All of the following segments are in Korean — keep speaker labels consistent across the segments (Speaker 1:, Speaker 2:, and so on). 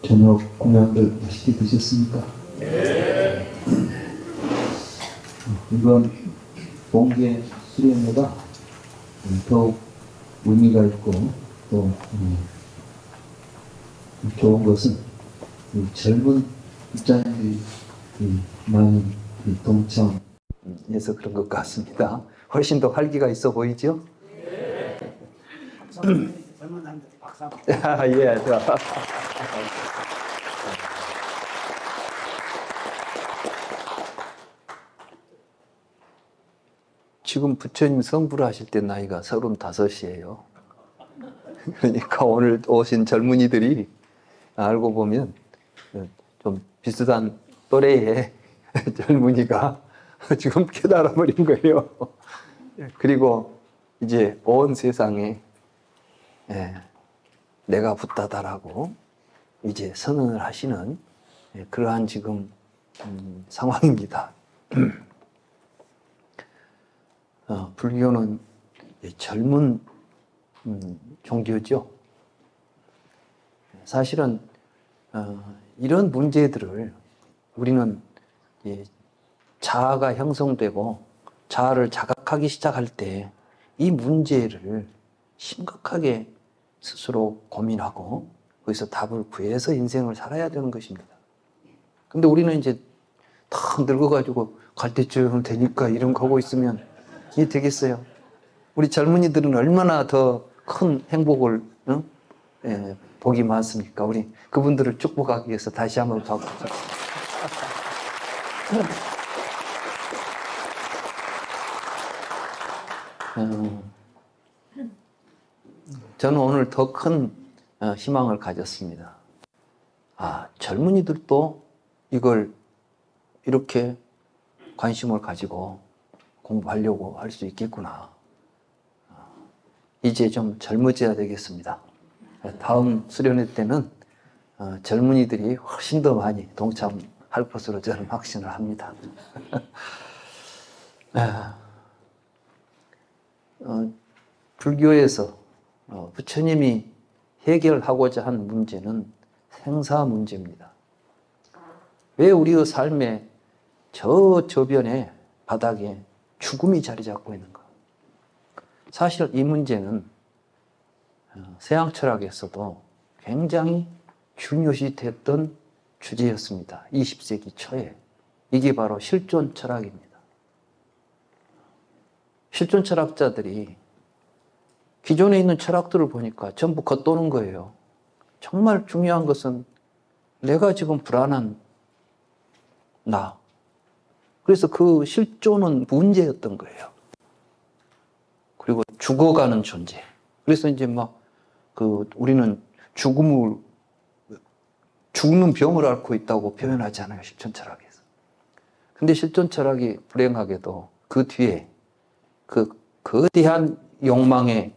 Speaker 1: 저녁 공양들 맛있게 드셨습니까? 네. 이번 봉계 수련회가 더욱 의미가 있고 또 좋은 것은 젊은 입장들이 많이 동참해서 그런 것 같습니다. 훨씬 더 활기가 있어 보이죠? 네.
Speaker 2: 젊은 사람들이 박수 한번.
Speaker 1: 예. 지금 부처님 성불 하실 때 나이가 35이에요. 그러니까 오늘 오신 젊은이들이 알고 보면 좀 비슷한 또래의 젊은이가 지금 깨달아 버린 거예요. 그리고 이제 온 세상에 내가 붓다다라고 이제 선언을 하시는 그러한 지금 상황입니다. 불교는 젊은 종교죠. 사실은 이런 문제들을 우리는 자아가 형성되고 자아를 자각하기 시작할 때 이 문제를 심각하게 스스로 고민하고 거기서 답을 구해서 인생을 살아야 되는 것입니다. 근데 우리는 이제 다 늙어가지고 갈 때쯤 되니까 이런 거 하고 있으면 이게 되겠어요? 우리 젊은이들은 얼마나 더 큰 행복을 복이 많습니까? 우리 그분들을 축복하기 위해서 다시 한번 박수. 저는 오늘 더 큰 희망을 가졌습니다. 젊은이들도 이걸 이렇게 관심을 가지고 공부하려고 할 수 있겠구나. 이제 좀 젊어져야 되겠습니다. 다음 수련회 때는 젊은이들이 훨씬 더 많이 동참할 것으로 저는 확신을 합니다. 불교에서 부처님이 해결하고자 한 문제는 생사 문제입니다. 왜 우리의 삶의 저 저변에 바닥에 죽음이 자리 잡고 있는가? 사실 이 문제는 서양 철학에서도 굉장히 중요시 됐던 주제였습니다. 20세기 초에. 이게 바로 실존 철학입니다. 실존 철학자들이 기존에 있는 철학들을 보니까 전부 겉도는 거예요. 정말 중요한 것은 내가 지금 불안한 나. 그래서 그 실존은 문제였던 거예요. 그리고 죽어가는 존재. 그래서 이제 우리는 죽는 병을 앓고 있다고 표현하잖아요. 실존 철학에서. 근데 실존 철학이 불행하게도 그 뒤에 그 거대한 욕망의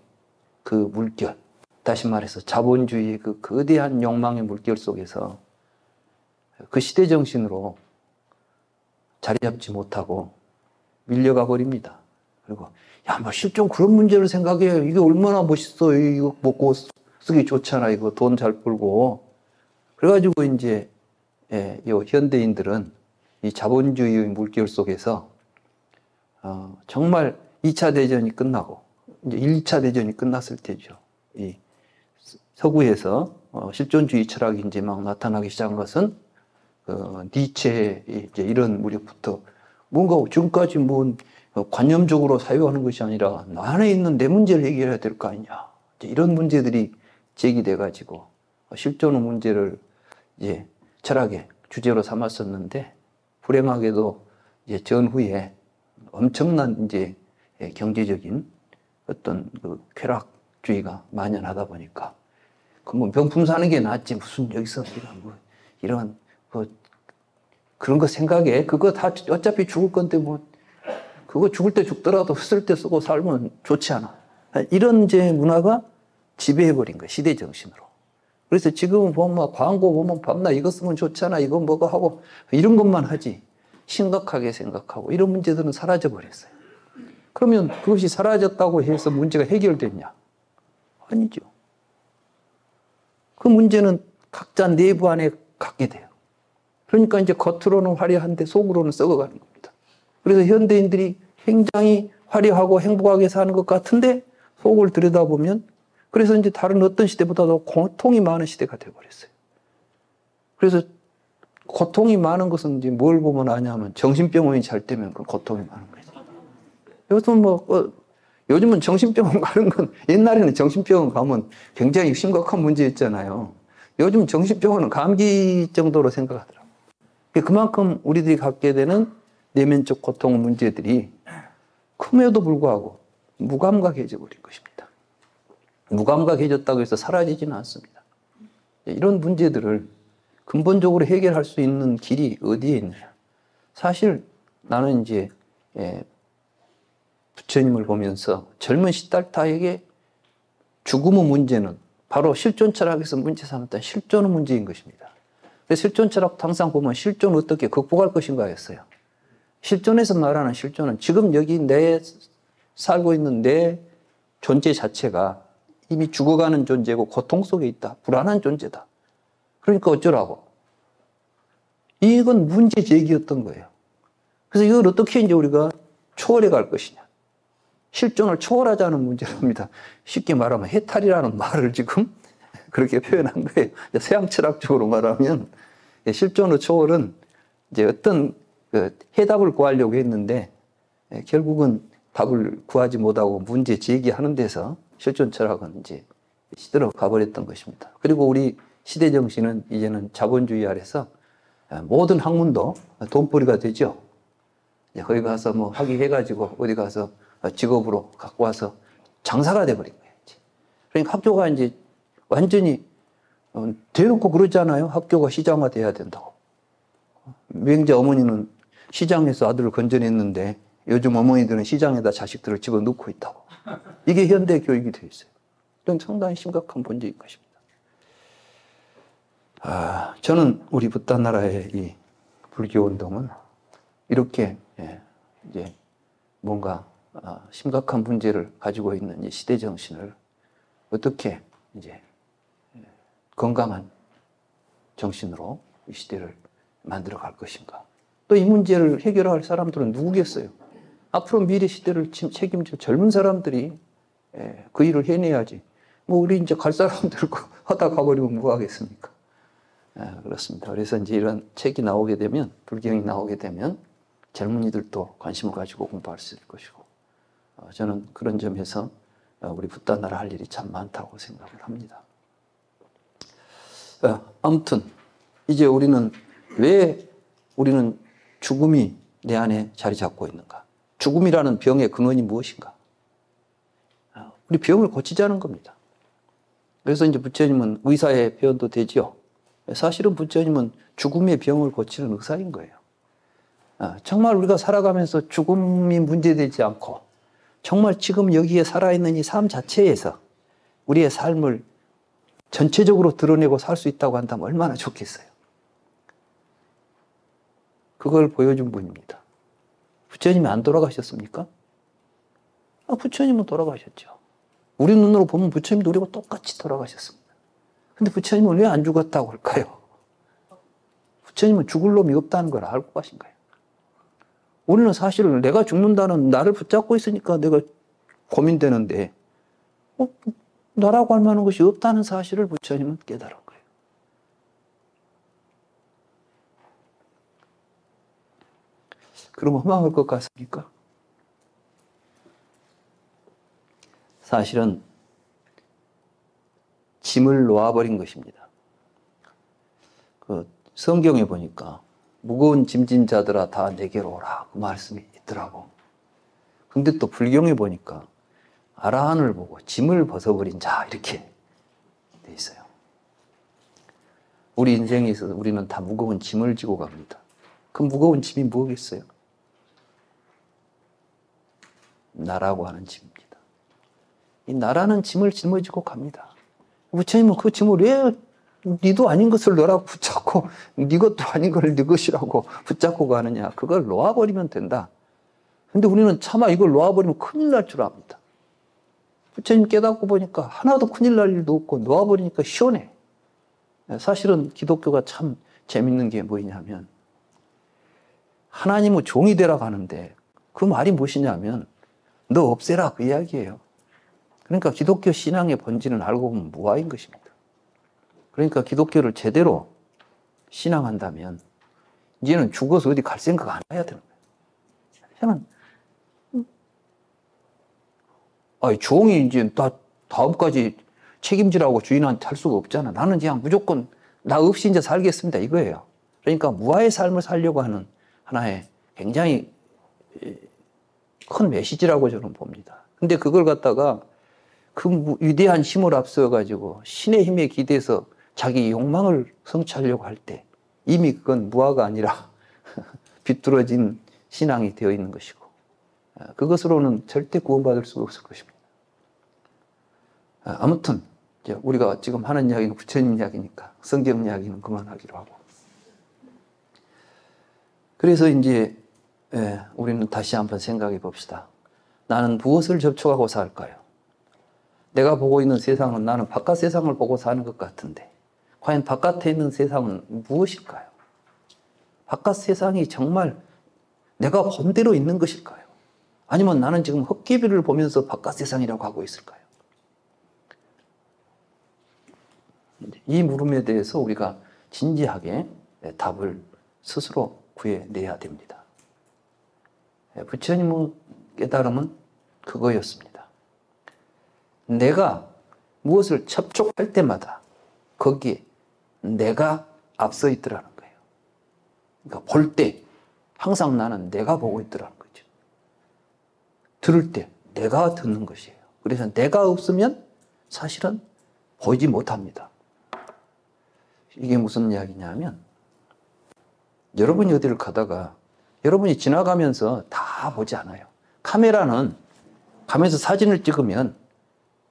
Speaker 1: 그 물결, 다시 말해서 자본주의의 그 거대한 욕망의 물결 속에서 그 시대 정신으로 자리 잡지 못하고 밀려가 버립니다. 그리고 실존 그런 문제를 생각해. 이게 얼마나 멋있어. 이거 먹고 쓰기 좋잖아. 이거 돈 잘 벌고. 그래가지고 이제 현대인들은 이 자본주의의 물결 속에서 정말 2차 대전이 끝나고 이제 1차 대전이 끝났을 때죠. 이 서구에서 실존주의 철학이 이제 막 나타나기 시작한 것은 니체 이제 이런 무렵부터 뭔가 지금까지 관념적으로 사유하는 것이 아니라 나 안에 있는 내 문제를 해결해야 될 거 아니냐. 이런 문제들이 제기돼 가지고 실존의 문제를 이제 철학의 주제로 삼았었는데 불행하게도 이제 전후에 엄청난 이제 경제적인 어떤 그 쾌락주의가 만연하다 보니까 명품 사는 게 낫지 무슨 여기서 이런 그런 거 생각해. 그거 다 어차피 죽을 건데 그거 죽을 때 죽더라도 쓸 때 쓰고 살면 좋지 않아. 이런 이제 문화가 지배해버린 거야, 시대 정신으로. 그래서 지금은 보면 광고 보면 밤낮 이거 쓰면 좋잖아, 이거 뭐가 하고 이런 것만 하지. 심각하게 생각하고 이런 문제들은 사라져버렸어요. 그러면 그것이 사라졌다고 해서 문제가 해결됐냐? 아니죠. 그 문제는 각자 내부 안에 갖게 돼요. 그러니까 이제 겉으로는 화려한데 속으로는 썩어가는 겁니다. 그래서 현대인들이 굉장히 화려하고 행복하게 사는 것 같은데 속을 들여다보면 그래서 이제 다른 어떤 시대보다도 고통이 많은 시대가 되어버렸어요. 그래서 고통이 많은 것은 이제 뭘 보면 아냐면 정신병원이 잘 되면 그 고통이 많은 거죠. 요즘은 정신병원 가는 건 옛날에는 정신병원 가면 굉장히 심각한 문제였잖아요. 요즘 정신병원은 감기 정도로 생각하더라고요. 그만큼 우리들이 갖게 되는 내면적 고통 문제들이 큼에도 불구하고 무감각해져 버린 것입니다. 무감각해졌다고 해서 사라지지는 않습니다. 이런 문제들을 근본적으로 해결할 수 있는 길이 어디에 있느냐. 사실 나는 이제 부처님을 보면서 젊은 시달타에게 죽음의 문제는 바로 실존 철학에서 문제 삼았던 실존의 문제인 것입니다. 그래서 실존 철학도 항상 보면 실존을 어떻게 극복할 것인가였어요. 실존에서 말하는 실존은 지금 여기 내 살고 있는 내 존재 자체가 이미 죽어가는 존재고 고통 속에 있다. 불안한 존재다. 그러니까 어쩌라고. 이건 문제 제기였던 거예요. 그래서 이걸 어떻게 이제 우리가 초월해 갈 것이냐. 실존을 초월하자는 문제입니다. 쉽게 말하면 해탈이라는 말을 지금 그렇게 표현한 거예요. 서양 철학적으로 말하면 실존의 초월은 이제 어떤 해답을 구하려고 했는데 결국은 답을 구하지 못하고 문제 제기하는 데서 실존 철학은 이제 시들어 가버렸던 것입니다. 그리고 우리 시대 정신은 이제는 자본주의 아래서 모든 학문도 돈벌이가 되죠. 거기 가서 뭐 학위해가지고 어디 가서 직업으로 갖고 와서 장사가 돼버린 거예요. 그러니까 학교가 이제 완전히 대놓고 그러잖아요. 학교가 시장화 돼야 된다고. 명자 어머니는 시장에서 아들을 건져냈는데 요즘 어머니들은 시장에다 자식들을 집어넣고 있다고. 이게 현대 교육이 되어 있어요. 이건 상당히 심각한 문제인 것입니다. 저는 우리 붓다 나라의 이 불교 운동은 이렇게 이제 뭔가 심각한 문제를 가지고 있는 이 시대 정신을 어떻게 이제 건강한 정신으로 이 시대를 만들어 갈 것인가. 또 이 문제를 해결할 사람들은 누구겠어요? 앞으로 미래 시대를 책임질 젊은 사람들이 그 일을 해내야지. 뭐 우리 이제 갈 사람들 하다 가버리면 뭐 하겠습니까? 그렇습니다. 그래서 이제 이런 책이 나오게 되면, 불경이 나오게 되면 젊은이들도 관심을 가지고 공부할 수 있을 것이고, 저는 그런 점에서 우리 붓다 나라 할 일이 참 많다고 생각을 합니다. 아무튼 이제 우리는 왜 우리는 죽음이 내 안에 자리 잡고 있는가? 죽음이라는 병의 근원이 무엇인가? 우리 병을 고치자는 겁니다. 그래서 이제 부처님은 의사의 표현도 되지요. 사실은 부처님은 죽음의 병을 고치는 의사인 거예요. 정말 우리가 살아가면서 죽음이 문제되지 않고 정말 지금 여기에 살아있는 이 삶 자체에서 우리의 삶을 전체적으로 드러내고 살 수 있다고 한다면 얼마나 좋겠어요. 그걸 보여준 분입니다. 부처님이 안 돌아가셨습니까? 부처님은 돌아가셨죠. 우리 눈으로 보면 부처님도 우리가 똑같이 돌아가셨습니다. 근데 부처님은 왜 안 죽었다고 할까요? 부처님은 죽을 놈이 없다는 걸 알고 가신 거예요. 우리는 사실 내가 죽는다는 나를 붙잡고 있으니까 내가 고민되는데 나라고 할 만한 것이 없다는 사실을 부처님은 깨달은 거예요. 그럼 허망할 것 같습니까? 사실은 짐을 놓아버린 것입니다. 그 성경에 보니까 무거운 짐진 자들아 다 내게로 오라 그 말씀이 있더라고. 근데 또 불경에 보니까 아라한을 보고 짐을 벗어버린 자 이렇게 돼 있어요. 우리 인생에 있어서 우리는 다 무거운 짐을 지고 갑니다. 그 무거운 짐이 뭐겠어요? 나라고 하는 짐입니다. 이 나라는 짐을 짊어지고 갑니다. 부처님은 그 짐을 왜 니도 아닌 것을 너라고 붙잡고 니 것도 아닌 걸 니 것이라고 붙잡고 가느냐. 그걸 놓아버리면 된다. 근데 우리는 차마 이걸 놓아버리면 큰일 날 줄 압니다. 부처님 깨닫고 보니까 하나도 큰일 날 일도 없고 놓아버리니까 시원해. 사실은 기독교가 참 재밌는 게 뭐냐면 하나님의 종이 되라고 하는데 그 말이 무엇이냐면 너 없애라 그 이야기예요. 그러니까 기독교 신앙의 본질은 알고 보면 무아인 것입니다. 그러니까 기독교를 제대로 신앙한다면 이제는 죽어서 어디 갈 생각 안 해야 되는 거예요. 저는 종이 이제 다음까지 책임지라고 주인한테 할 수가 없잖아. 나는 그냥 무조건 나 없이 이제 살겠습니다 이거예요. 그러니까 무아의 삶을 살려고 하는 하나의 굉장히 큰 메시지라고 저는 봅니다. 근데 그걸 갖다가 그 위대한 힘을 앞서가지고 신의 힘에 기대서 자기 욕망을 성취하려고 할 때 이미 그건 무아가 아니라 비뚤어진 신앙이 되어 있는 것이고 그것으로는 절대 구원받을 수가 없을 것입니다. 아무튼 우리가 지금 하는 이야기는 부처님 이야기니까 성경 이야기는 그만하기로 하고 그래서 이제 우리는 다시 한번 생각해 봅시다. 나는 무엇을 접촉하고 살까요? 내가 보고 있는 세상은 나는 바깥 세상을 보고 사는 것 같은데 과연 바깥에 있는 세상은 무엇일까요? 바깥 세상이 정말 내가 본대로 있는 것일까요? 아니면 나는 지금 헛개비를 보면서 바깥 세상이라고 하고 있을까요? 이 물음에 대해서 우리가 진지하게 답을 스스로 구해내야 됩니다. 부처님의 깨달음은 그거였습니다. 내가 무엇을 접촉할 때마다 거기에 내가 앞서 있더라는 거예요. 그러니까 볼 때 항상 나는 내가 보고 있더라는 거죠. 들을 때 내가 듣는 것이에요. 그래서 내가 없으면 사실은 보이지 못합니다. 이게 무슨 이야기냐면 여러분이 어디를 가다가 여러분이 지나가면서 다 보지 않아요. 카메라는 가면서 사진을 찍으면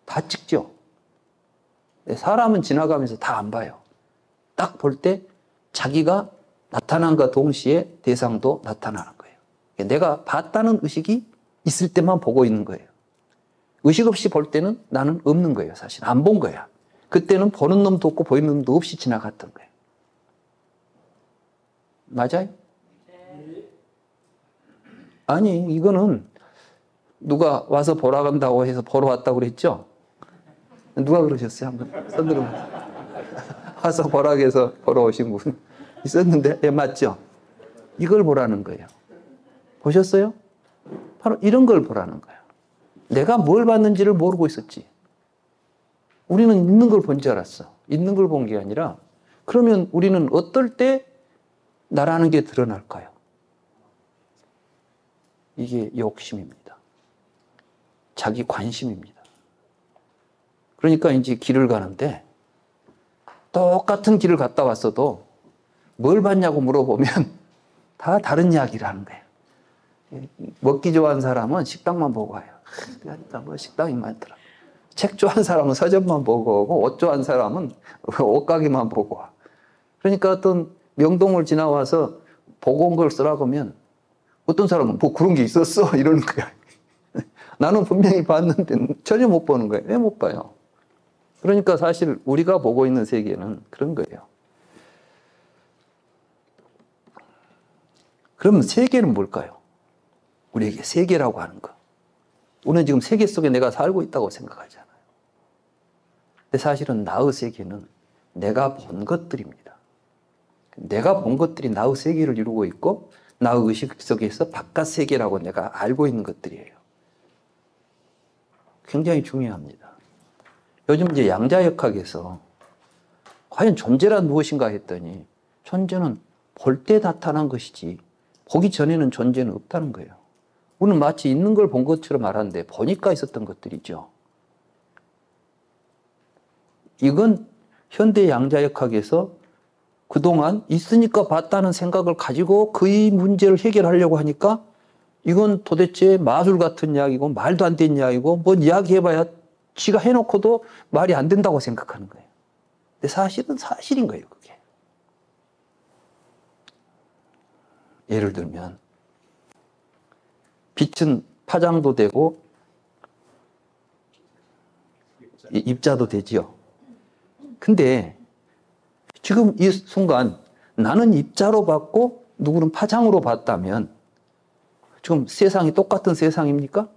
Speaker 1: 다 찍죠. 사람은 지나가면서 다 안 봐요. 딱 볼 때 자기가 나타난과 동시에 대상도 나타나는 거예요. 내가 봤다는 의식이 있을 때만 보고 있는 거예요. 의식 없이 볼 때는 나는 없는 거예요. 사실 안 본 거야. 그때는 보는 놈도 없고 보이는 놈도 없이 지나갔던 거예요. 맞아요? 아니 이거는 누가 와서 보러 간다고 해서 보러 왔다고 그랬죠? 누가 그러셨어요? 한번 손 들어보세요. 와서 보라고 해서 보러 오신 분 있었는데 예, 맞죠? 이걸 보라는 거예요. 보셨어요? 바로 이런 걸 보라는 거예요. 내가 뭘 봤는지를 모르고 있었지. 우리는 있는 걸 본 줄 알았어. 있는 걸 본 게 아니라 그러면 우리는 어떨 때 나라는 게 드러날까요? 이게 욕심입니다. 자기 관심입니다. 그러니까 이제 길을 가는데 똑같은 길을 갔다 왔어도 뭘 봤냐고 물어보면 다 다른 이야기를 하는 거예요. 먹기 좋아하는 사람은 식당만 보고 와요. 그러니까 뭐 식당이 많더라. 책 좋아하는 사람은 서점만 보고 오고 옷 좋아하는 사람은 옷가게만 보고 와. 그러니까 어떤 명동을 지나와서 보고 온 걸 쓰라고 하면 어떤 사람은 뭐 그런 게 있었어? 이러는 거야. 나는 분명히 봤는데 전혀 못 보는 거예요. 왜 못 봐요? 그러니까 사실 우리가 보고 있는 세계는 그런 거예요. 그러면 세계는 뭘까요? 우리에게 세계라고 하는 거. 우리는 지금 세계 속에 내가 살고 있다고 생각하잖아요. 근데 사실은 나의 세계는 내가 본 것들입니다. 내가 본 것들이 나의 세계를 이루고 있고 나의 의식 속에서 바깥 세계라고 내가 알고 있는 것들이에요. 굉장히 중요합니다. 요즘 이제 양자역학에서 과연 존재란 무엇인가 했더니 존재는 볼 때 나타난 것이지 보기 전에는 존재는 없다는 거예요. 우리는 마치 있는 걸 본 것처럼 말하는데 보니까 있었던 것들이죠. 이건 현대 양자역학에서 그동안 있으니까 봤다는 생각을 가지고 그 문제를 해결하려고 하니까 이건 도대체 마술 같은 이야기고 말도 안 되는 이야기고 뭐 이야기해봐야 지가 해놓고도 말이 안 된다고 생각하는 거예요. 근데 사실은 사실인 거예요, 그게. 예를 들면 빛은 파장도 되고 입자도 되지요. 근데 지금 이 순간 나는 입자로 봤고 누구는 파장으로 봤다면 지금 세상이 똑같은 세상입니까?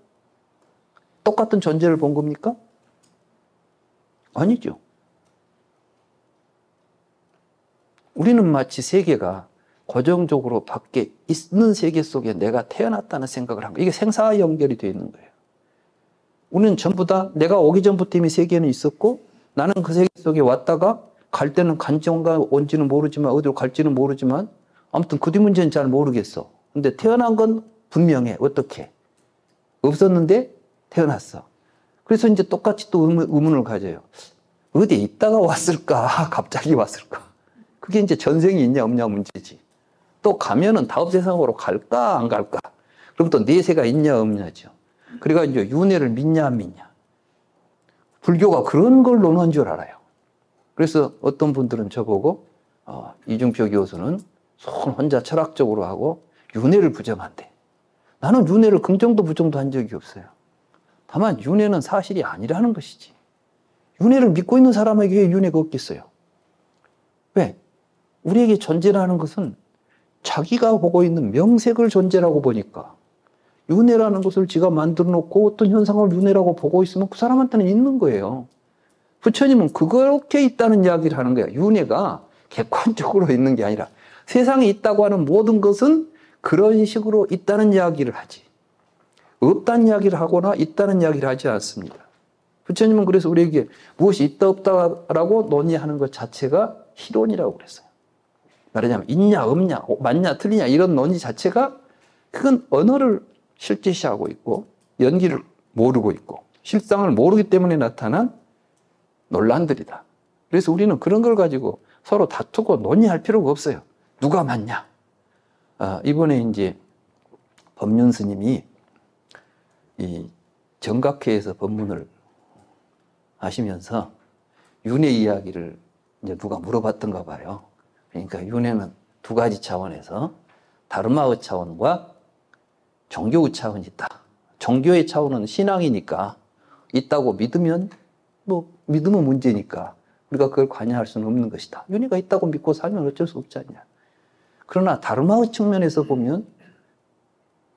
Speaker 1: 똑같은 존재를 본 겁니까? 아니죠. 우리는 마치 세계가 고정적으로 밖에 있는 세계 속에 내가 태어났다는 생각을 한 거예요. 이게 생사와 연결이 되어 있는 거예요. 우리는 전부 다 내가 오기 전부터 이미 세계는 있었고 나는 그 세계 속에 왔다가 갈 때는 간지 온지는 모르지만 어디로 갈지는 모르지만 아무튼 그 뒤 문제는 잘 모르겠어. 근데 태어난 건 분명해. 어떻게? 없었는데 태어났어. 그래서 이제 똑같이 또 의문을 가져요. 어디에 있다가 왔을까? 갑자기 왔을까? 그게 이제 전생이 있냐 없냐 문제지. 또 가면은 다음 세상으로 갈까 안 갈까? 그럼 또 내세가 있냐 없냐죠. 그러니까 이제 윤회를 믿냐 안 믿냐. 불교가 그런 걸 논한 줄 알아요. 그래서 어떤 분들은 저보고 이중표 교수는 손 혼자 철학적으로 하고 윤회를 부정한대. 나는 윤회를 긍정도 부정도 한 적이 없어요. 다만 윤회는 사실이 아니라는 것이지. 윤회를 믿고 있는 사람에게 왜 윤회가 없겠어요? 왜? 우리에게 존재라는 것은 자기가 보고 있는 명색을 존재라고 보니까 윤회라는 것을 지가 만들어 놓고 어떤 현상을 윤회라고 보고 있으면 그 사람한테는 있는 거예요. 부처님은 그렇게 있다는 이야기를 하는 거야. 윤회가 객관적으로 있는 게 아니라 세상에 있다고 하는 모든 것은 그런 식으로 있다는 이야기를 하지. 없다는 이야기를 하거나 있다는 이야기를 하지 않습니다. 부처님은 그래서 우리에게 무엇이 있다 없다라고 논의하는 것 자체가 희론이라고 그랬어요. 말하자면 있냐 없냐 맞냐 틀리냐 이런 논의 자체가 그건 언어를 실제시하고 있고 연기를 모르고 있고 실상을 모르기 때문에 나타난 논란들이다. 그래서 우리는 그런 걸 가지고 서로 다투고 논의할 필요가 없어요. 누가 맞냐? 이번에 이제 법륜 스님이 이 정각회에서 법문을 하시면서 윤회 이야기를 이제 누가 물어봤던가 봐요. 그러니까 윤회는 두 가지 차원에서 다르마의 차원과 종교의 차원이 있다. 종교의 차원은 신앙이니까 있다고 믿으면 뭐 믿으면 문제니까 우리가 그걸 관여할 수는 없는 것이다. 윤회가 있다고 믿고 살면 어쩔 수 없지 않냐. 그러나 다르마의 측면에서 보면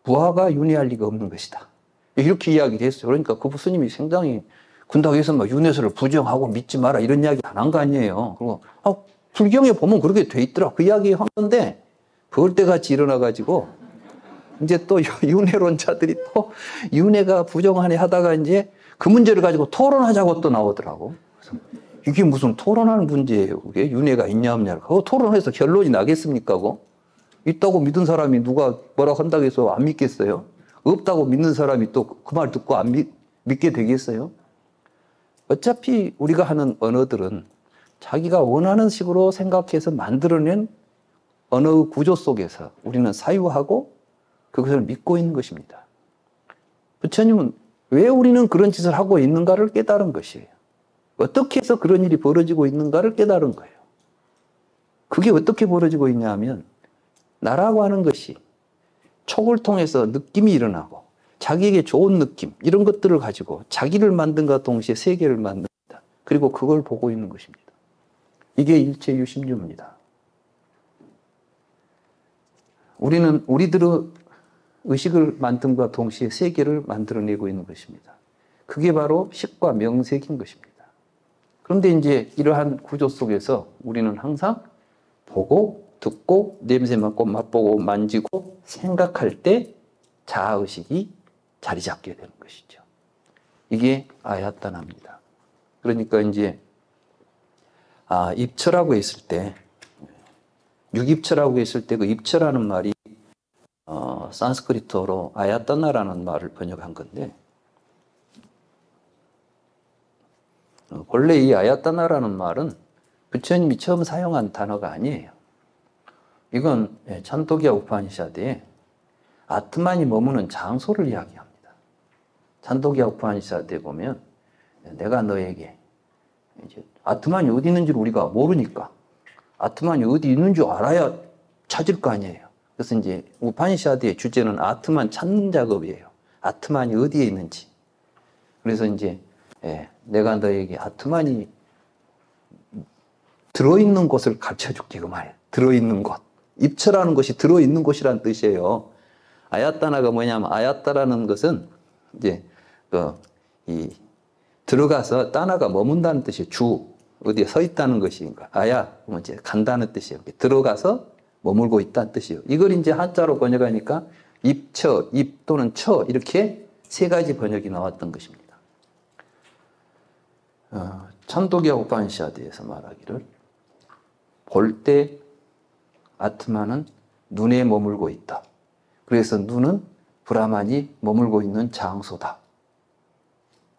Speaker 1: 부하가 윤회할 리가 없는 것이다. 이렇게 이야기를 했어요. 그러니까 그 스님이 상당히 군다고 해서 막 윤회설을 부정하고 믿지 마라 이런 이야기 안 한 거 아니에요. 그리고 불경에 보면 그렇게 돼 있더라. 그 이야기 하는데 벌떼같이 일어나가지고 이제 또 윤회론자들이 또 윤회가 부정하네 하다가 이제 그 문제를 가지고 토론하자고 또 나오더라고. 그래서 이게 무슨 토론하는 문제예요. 그게 윤회가 있냐 없냐. 그거 토론해서 결론이 나겠습니까? 그거? 있다고 믿은 사람이 누가 뭐라 한다고 해서 안 믿겠어요? 없다고 믿는 사람이 또 그 말 듣고 안 믿게 되겠어요? 어차피 우리가 하는 언어들은 자기가 원하는 식으로 생각해서 만들어낸 언어 구조 속에서 우리는 사유하고 그것을 믿고 있는 것입니다. 부처님은 왜 우리는 그런 짓을 하고 있는가를 깨달은 것이에요. 어떻게 해서 그런 일이 벌어지고 있는가를 깨달은 거예요. 그게 어떻게 벌어지고 있냐 하면 나라고 하는 것이 촉을 통해서 느낌이 일어나고 자기에게 좋은 느낌 이런 것들을 가지고 자기를 만든과 동시에 세계를 만든다. 그리고 그걸 보고 있는 것입니다. 이게 일체 유심주입니다. 우리는 우리들의 의식을 만듦과 동시에 세계를 만들어내고 있는 것입니다. 그게 바로 식과 명색인 것입니다. 그런데 이제 이러한 구조 속에서 우리는 항상 보고 듣고 냄새 맡고 맛보고 만지고 생각할 때 자아의식이 자리 잡게 되는 것이죠. 이게 아야따나입니다. 그러니까 이제 입처라고 했을 때 육입처라고 했을 때 그 입처라는 말이 산스크리트어로 아야따나라는 말을 번역한 건데 원래 이 아야따나라는 말은 부처님이 처음 사용한 단어가 아니에요. 이건 찬토기아 우파니샤드에 아트만이 머무는 장소를 이야기합니다. 찬토기아 우파니샤드에 보면 내가 너에게 이제 아트만이 어디 있는지를 우리가 모르니까 아트만이 어디 있는 줄 알아야 찾을 거 아니에요. 그래서 이제 우파니샤드의 주제는 아트만 찾는 작업이에요. 아트만이 어디에 있는지. 그래서 이제 내가 너에게 아트만이 들어있는 곳을 가르쳐 줄게, 그 말이에요. 들어있는 곳. 입처라는 것이 들어있는 곳이란 뜻이에요. 아야따나가 뭐냐면, 아야따라는 것은 이제 들어가서 따나가 머문다는 뜻이에요. 어디에 서 있다는 것이니까. 아야, 이제 간다는 뜻이에요. 들어가서 머물고 있다는 뜻이에요. 이걸 이제 한자로 번역하니까 입처, 입 또는 처, 이렇게 세 가지 번역이 나왔던 것입니다. 찬도기와 우파니샤드에서 말하기를 볼 때 아트마는 눈에 머물고 있다. 그래서 눈은 브라만이 머물고 있는 장소다.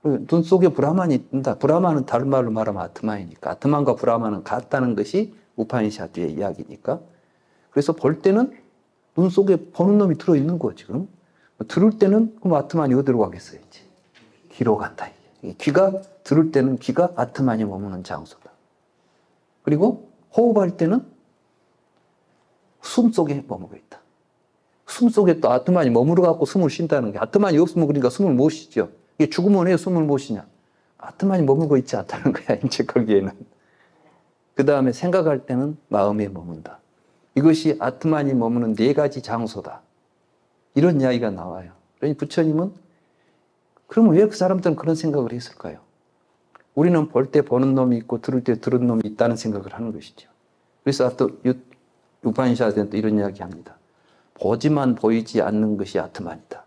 Speaker 1: 눈 속에 브라만이 있다. 브라만은 다른 말로 말하면 아트만이니까. 아트만과 브라만은 같다는 것이 우파니샤드의 이야기니까. 그래서 볼 때는 눈 속에 보는 놈이 들어있는 거 지금. 들을 때는 그럼 아트만이 어디로 가겠어요? 이제 귀로 간다. 귀가 들을 때는 귀가 아트만이 머무는 장소다. 그리고 호흡할 때는 숨 속에 머물고 있다. 숨 속에 또 아트만이 머무르 갖고 숨을 쉰다는 게, 아트만이 없으면 그러니까 숨을 못 쉬죠. 이게 죽으면 왜 숨을 못 쉬냐? 아트만이 머물고 있지 않다는 거야, 이제 거기에는. 그 다음에 생각할 때는 마음에 머문다. 이것이 아트만이 머무는 네 가지 장소다. 이런 이야기가 나와요. 그러니 부처님은 그러면 왜 그 사람들은 그런 생각을 했을까요? 우리는 볼 때 보는 놈이 있고 들을 때 들은 놈이 있다는 생각을 하는 것이죠. 그래서 또 우파니샤드는 또 이런 이야기 합니다. 보지만 보이지 않는 것이 아트만이다.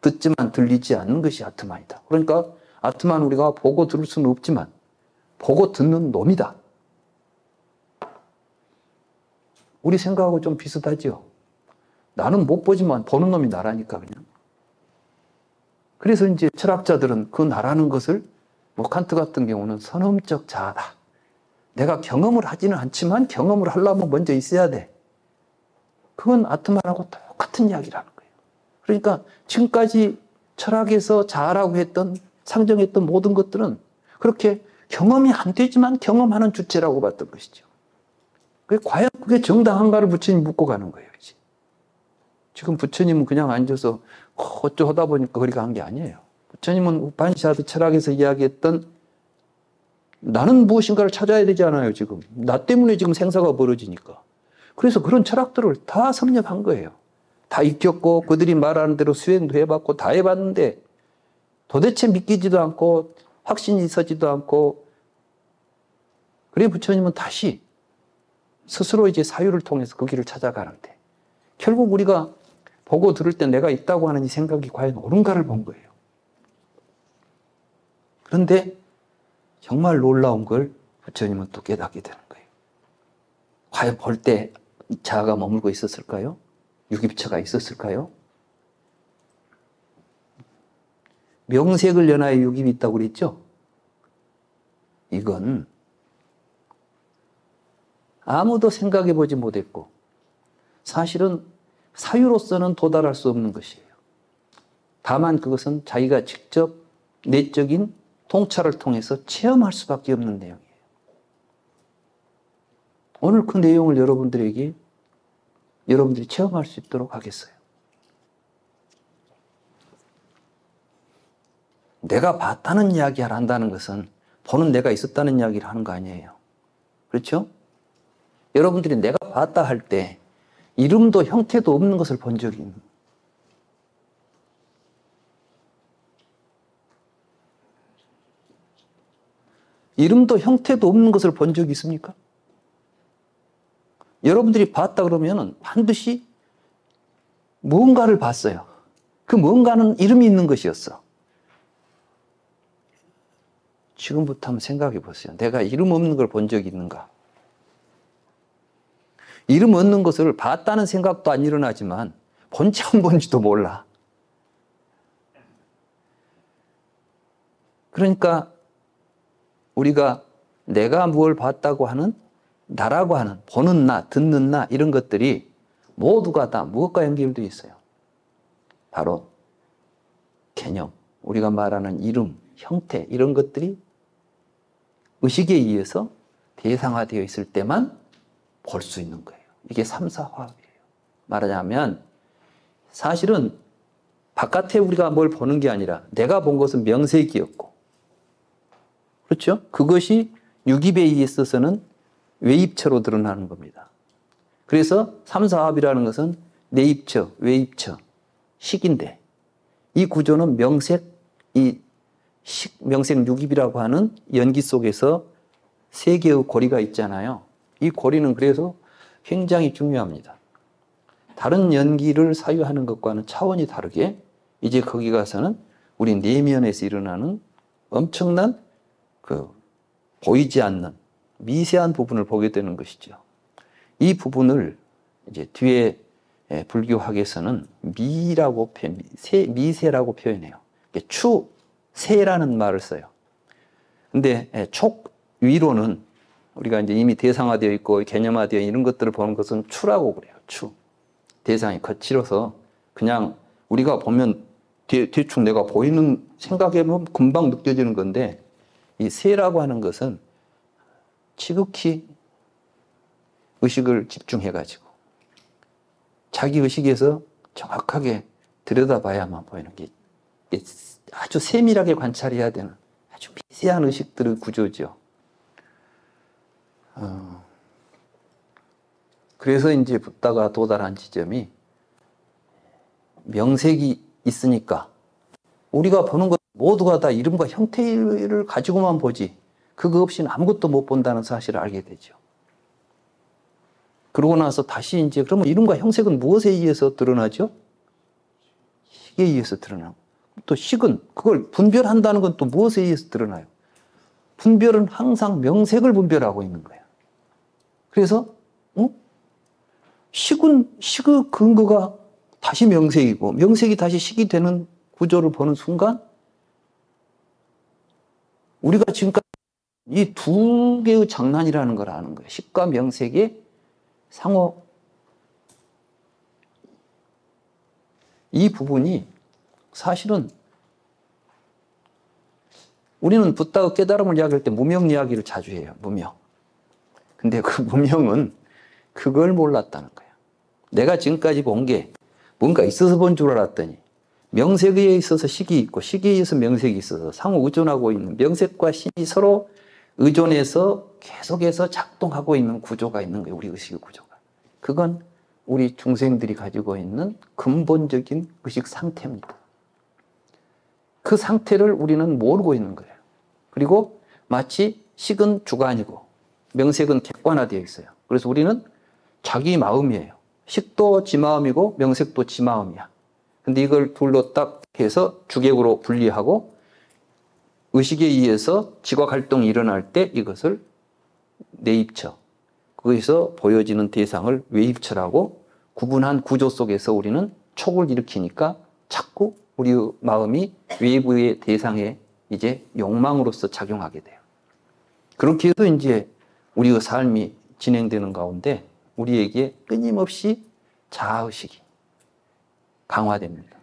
Speaker 1: 듣지만 들리지 않는 것이 아트만이다. 그러니까 아트만 우리가 보고 들을 수는 없지만 보고 듣는 놈이다. 우리 생각하고 좀 비슷하죠. 나는 못 보지만 보는 놈이 나라니까 그냥. 그래서 이제 철학자들은 그 나라는 것을 칸트 같은 경우는 선험적 자아다. 내가 경험을 하지는 않지만 경험을 하려면 먼저 있어야 돼. 그건 아트만하고 똑같은 이야기라는 거예요. 그러니까 지금까지 철학에서 자아라고 했던, 상정했던 모든 것들은 그렇게 경험이 안 되지만 경험하는 주체라고 봤던 것이죠. 과연 그게 정당한가를 부처님이 묻고 가는 거예요. 이제. 지금 부처님은 그냥 앉아서 어쩌 하다 보니까 그렇게 한 게 아니에요. 부처님은 우파니샤드 철학에서 이야기했던 나는 무엇인가를 찾아야 되지 않아요, 지금. 나 때문에 지금 생사가 벌어지니까. 그래서 그런 철학들을 다 섭렵한 거예요. 다 익혔고 그들이 말하는 대로 수행도 해봤고 다 해봤는데 도대체 믿기지도 않고 확신이 있어지도 않고, 그래 부처님은 다시 스스로 이제 사유를 통해서 그 길을 찾아가는데, 결국 우리가 보고 들을 때 내가 있다고 하는 이 생각이 과연 옳은가를 본 거예요. 그런데 정말 놀라운 걸 부처님은 또 깨닫게 되는 거예요. 과연 볼 때 자아가 머물고 있었을까요? 유깁처가 있었을까요? 명색을 연하여 유깁이 있다고 그랬죠? 이건 아무도 생각해 보지 못했고 사실은 사유로서는 도달할 수 없는 것이에요. 다만 그것은 자기가 직접 내적인 통찰을 통해서 체험할 수밖에 없는 내용이에요. 오늘 그 내용을 여러분들이 체험할 수 있도록 하겠어요. 내가 봤다는 이야기를 한다는 것은 보는 내가 있었다는 이야기를 하는 거 아니에요. 그렇죠? 여러분들이 내가 봤다 할 때 이름도 형태도 없는 것을 본 적이 있는 거예요. 이름도 형태도 없는 것을 본 적이 있습니까? 여러분들이 봤다 그러면 반드시 무언가를 봤어요. 그 무언가는 이름이 있는 것이었어. 지금부터 한번 생각해 보세요. 내가 이름 없는 걸 본 적이 있는가? 이름 없는 것을 봤다는 생각도 안 일어나지만 본지 안 본지도 몰라. 그러니까 우리가 내가 무엇을 봤다고 하는, 나라고 하는, 보는 나, 듣는 나, 이런 것들이 모두가 다 무엇과 연결되어 있어요? 바로 개념, 우리가 말하는 이름, 형태, 이런 것들이 의식에 의해서 대상화되어 있을 때만 볼 수 있는 거예요. 이게 삼사화합이에요. 말하자면 사실은 바깥에 우리가 뭘 보는 게 아니라 내가 본 것은 명색이었고, 그렇죠? 그것이 유깁에 있어서는 외입처로 드러나는 겁니다. 그래서 3, 4합이라는 것은 내입처, 외입처, 식인데 이 구조는 명색, 명색육입이라고 하는 연기 속에서 세 개의 고리가 있잖아요. 이 고리는 그래서 굉장히 중요합니다. 다른 연기를 사유하는 것과는 차원이 다르게 이제 거기 가서는 우리 내면에서 일어나는 엄청난 보이지 않는 미세한 부분을 보게 되는 것이죠. 이 부분을 이제 뒤에 불교학에서는 미세라고 표현해요. 세라는 말을 써요. 근데 촉 위로는 우리가 이제 이미 대상화되어 있고 개념화되어 이런 것들을 보는 것은 추라고 그래요. 추. 대상이 거칠어서 그냥 우리가 보면 대충 내가 보이는 생각해보면 금방 느껴지는 건데 이 세라고 하는 것은 지극히 의식을 집중해가지고 자기 의식에서 정확하게 들여다봐야만 보이는 게 아주 세밀하게 관찰해야 되는 아주 미세한 의식들의 구조죠. 그래서 이제 붓다가 도달한 지점이 명색이 있으니까 우리가 보는 것 모두가 다 이름과 형태를 가지고만 보지 그거 없이는 아무것도 못 본다는 사실을 알게 되죠. 그러고 나서 다시 이제 그러면 이름과 형색은 무엇에 의해서 드러나죠? 식에 의해서 드러나고 또 식은 그걸 분별한다는 건 또 무엇에 의해서 드러나요? 분별은 항상 명색을 분별하고 있는 거예요. 그래서 식의 근거가 다시 명색이고 명색이 다시 식이 되는 구조를 보는 순간 우리가 지금까지 이 두 개의 장난이라는 걸 아는 거예요. 식과 명색의 상호 이 부분이 사실은 우리는 붓다의 깨달음을 이야기할 때 무명 이야기를 자주 해요. 무명. 근데 그 무명은 그걸 몰랐다는 거예요. 내가 지금까지 본 게 뭔가 있어서 본 줄 알았더니 명색에 있어서 식이 있고 식에 의해서 명색이 있어서 상호 의존하고 있는 명색과 식이 서로 의존해서 계속해서 작동하고 있는 구조가 있는 거예요. 우리 의식의 구조가. 그건 우리 중생들이 가지고 있는 근본적인 의식 상태입니다. 그 상태를 우리는 모르고 있는 거예요. 그리고 마치 식은 주관이고 명색은 객관화되어 있어요. 그래서 우리는 자기 마음이에요. 식도 지 마음이고 명색도 지 마음이야. 근데 이걸 둘로 딱 해서 주객으로 분리하고 의식에 의해서 지각 활동이 일어날 때 이것을 내입처, 거기서 보여지는 대상을 외입처라고 구분한 구조 속에서 우리는 촉을 일으키니까 자꾸 우리의 마음이 외부의 대상에 이제 욕망으로서 작용하게 돼요. 그렇게 해서 이제 우리의 삶이 진행되는 가운데 우리에게 끊임없이 자아의식이 강화됩니다.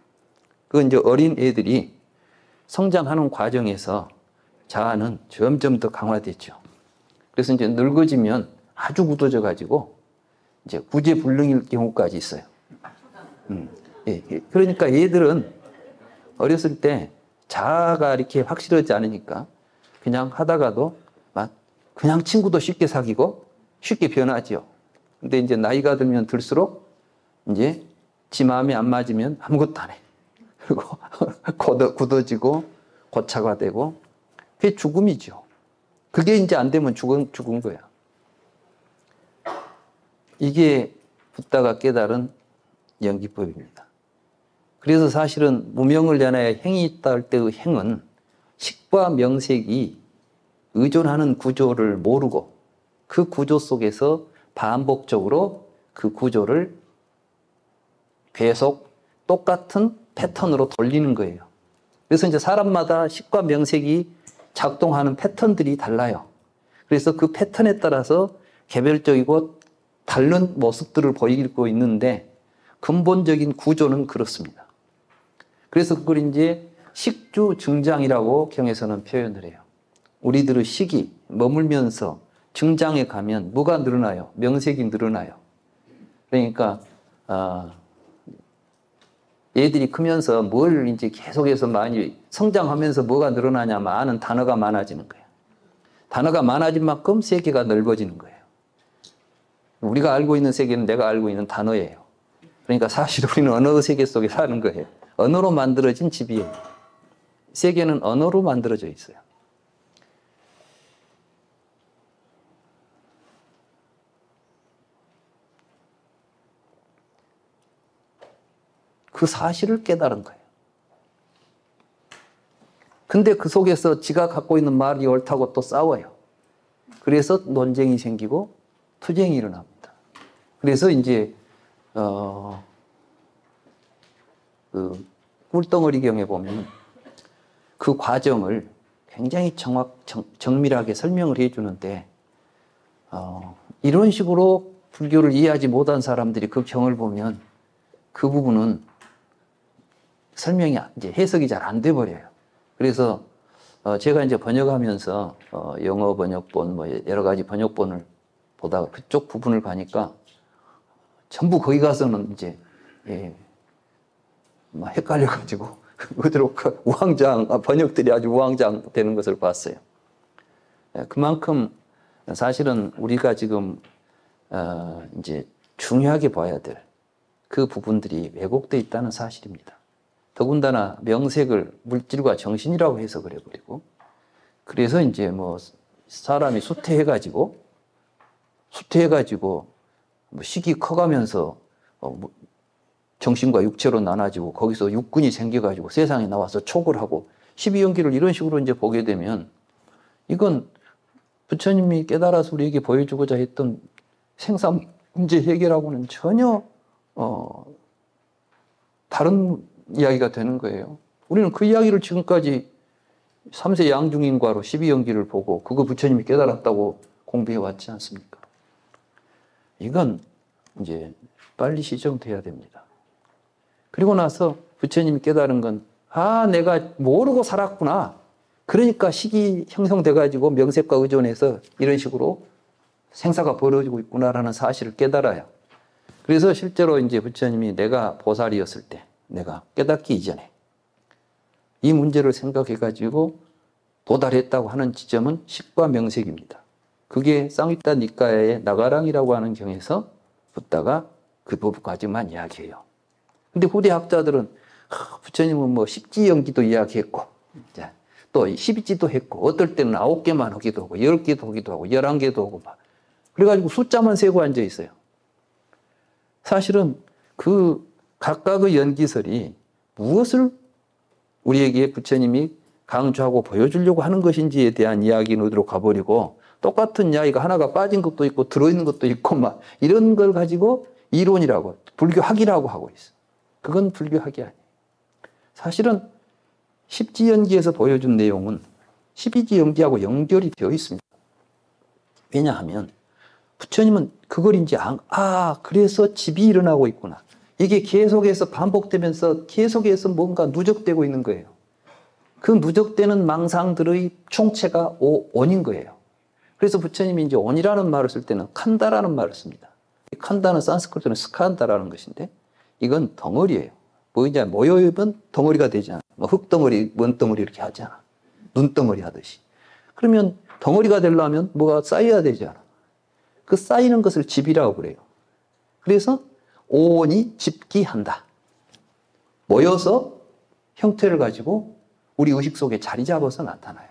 Speaker 1: 그건 이제 어린 애들이 성장하는 과정에서 자아는 점점 더 강화되죠. 그래서 이제 늙어지면 아주 굳어져 가지고 이제 구제불능일 경우까지 있어요. 예. 그러니까 얘들은 어렸을 때 자아가 이렇게 확실하지 않으니까 그냥 하다가도 막 그냥 친구도 쉽게 사귀고 쉽게 변하죠. 근데 이제 나이가 들면 들수록 이제 지 마음에 안 맞으면 아무것도 안 해. 그리고 굳어지고 고차가 되고 그게 죽음이죠. 그게 이제 안 되면 죽은 거야. 이게 붓다가 깨달은 연기법입니다. 그래서 사실은 무명을 전하여 행이 있다 할 때의 행은 식과 명색이 의존하는 구조를 모르고 그 구조 속에서 반복적으로 그 구조를 계속 똑같은 패턴으로 돌리는 거예요. 그래서 이제 사람마다 식과 명색이 작동하는 패턴들이 달라요. 그래서 그 패턴에 따라서 개별적이고 다른 모습들을 보이고 있는데 근본적인 구조는 그렇습니다. 그래서 그걸 이제 식주 증장이라고 경에서는 표현을 해요. 우리들의 식이 머물면서 증장에 가면 뭐가 늘어나요? 명색이 늘어나요. 그러니까 얘들이 크면서 뭘 이제 계속해서 많이 성장하면서 뭐가 늘어나냐면 아는 단어가 많아지는 거예요. 단어가 많아진 만큼 세계가 넓어지는 거예요. 우리가 알고 있는 세계는 내가 알고 있는 단어예요. 그러니까 사실 우리는 언어 세계 속에 사는 거예요. 언어로 만들어진 집이에요. 세계는 언어로 만들어져 있어요. 그 사실을 깨달은 거예요. 근데 그 속에서 지가 갖고 있는 말이 옳다고 또 싸워요. 그래서 논쟁이 생기고 투쟁이 일어납니다. 그래서 이제 그 꿀덩어리경에 보면 그 과정을 굉장히 정밀하게 설명을 해주는데 이런 식으로 불교를 이해하지 못한 사람들이 그 경을 보면 그 부분은 설명이 이제 해석이 잘 안 돼 버려요. 그래서 제가 이제 번역하면서 영어 번역본 뭐 여러 가지 번역본을 보다가 그쪽 부분을 가니까 전부 거기 가서는 이제 막 헷갈려가지고 그대로 우왕좌왕 번역들이 아주 우왕좌왕 되는 것을 봤어요. 그만큼 사실은 우리가 지금 이제 중요하게 봐야 될 그 부분들이 왜곡되어 있다는 사실입니다. 더군다나 명색을 물질과 정신이라고 해석을 해버리고, 그래서 이제 뭐 사람이 수태해가지고 뭐 식이 커가면서 정신과 육체로 나눠지고 거기서 육군이 생겨가지고 세상에 나와서 촉을 하고 12연기를 이런 식으로 이제 보게 되면 이건 부처님이 깨달아서 우리에게 보여주고자 했던 생사 문제 해결하고는 전혀 다른 이야기가 되는 거예요. 우리는 그 이야기를 지금까지 3세 양중인과로 12연기를 보고 그거 부처님이 깨달았다고 공부해 왔지 않습니까? 이건 이제 빨리 시정돼야 됩니다. 그리고 나서 부처님이 깨달은 건 내가 모르고 살았구나. 그러니까 식이 형성돼가지고 명색과 의존해서 이런 식으로 생사가 벌어지고 있구나라는 사실을 깨달아요. 그래서 실제로 이제 부처님이 내가 보살이었을 때, 내가 깨닫기 이전에 이 문제를 생각해가지고 도달했다고 하는 지점은 식과 명색입니다. 그게 쌍윗다 니까의 나가랑이라고 하는 경에서 붓다가 그 부분까지만 이야기해요. 근데 후대 학자들은 부처님은 뭐 십지연기도 이야기했고, 또 12지도 했고, 어떨 때는 9개만 하기도 하고, 10개도 하기도 하고, 11개도 하고, 막. 그래가지고 숫자만 세고 앉아 있어요. 사실은 그 각각의 연기설이 무엇을 우리에게 부처님이 강조하고 보여주려고 하는 것인지에 대한 이야기는 어디로 가버리고, 똑같은 이야기가 하나가 빠진 것도 있고, 들어있는 것도 있고, 막, 이런 걸 가지고 이론이라고, 불교학이라고 하고 있어. 그건 불교학이 아니에요. 사실은 십지연기에서 보여준 내용은 12지연기하고 연결이 되어 있습니다. 왜냐하면 부처님은 그걸 이제 그래서 집이 일어나고 있구나. 이게 계속해서 반복되면서 계속해서 뭔가 누적되고 있는 거예요. 그 누적되는 망상들의 총체가 온인 거예요. 그래서 부처님이 이제 온이라는 말을 쓸 때는 칸다라는 말을 씁니다. 칸다는 산스크리트는 스칸다라는 것인데 이건 덩어리예요. 뭐 이제 모여입은 덩어리가 되잖아. 뭐 흙덩어리, 먼덩어리 이렇게 하잖아. 눈덩어리 하듯이. 그러면 덩어리가 되려면 뭐가 쌓여야 되잖아. 그 쌓이는 것을 집이라고 그래요. 그래서 온이 집기한다. 모여서 형태를 가지고 우리 의식 속에 자리 잡아서 나타나요.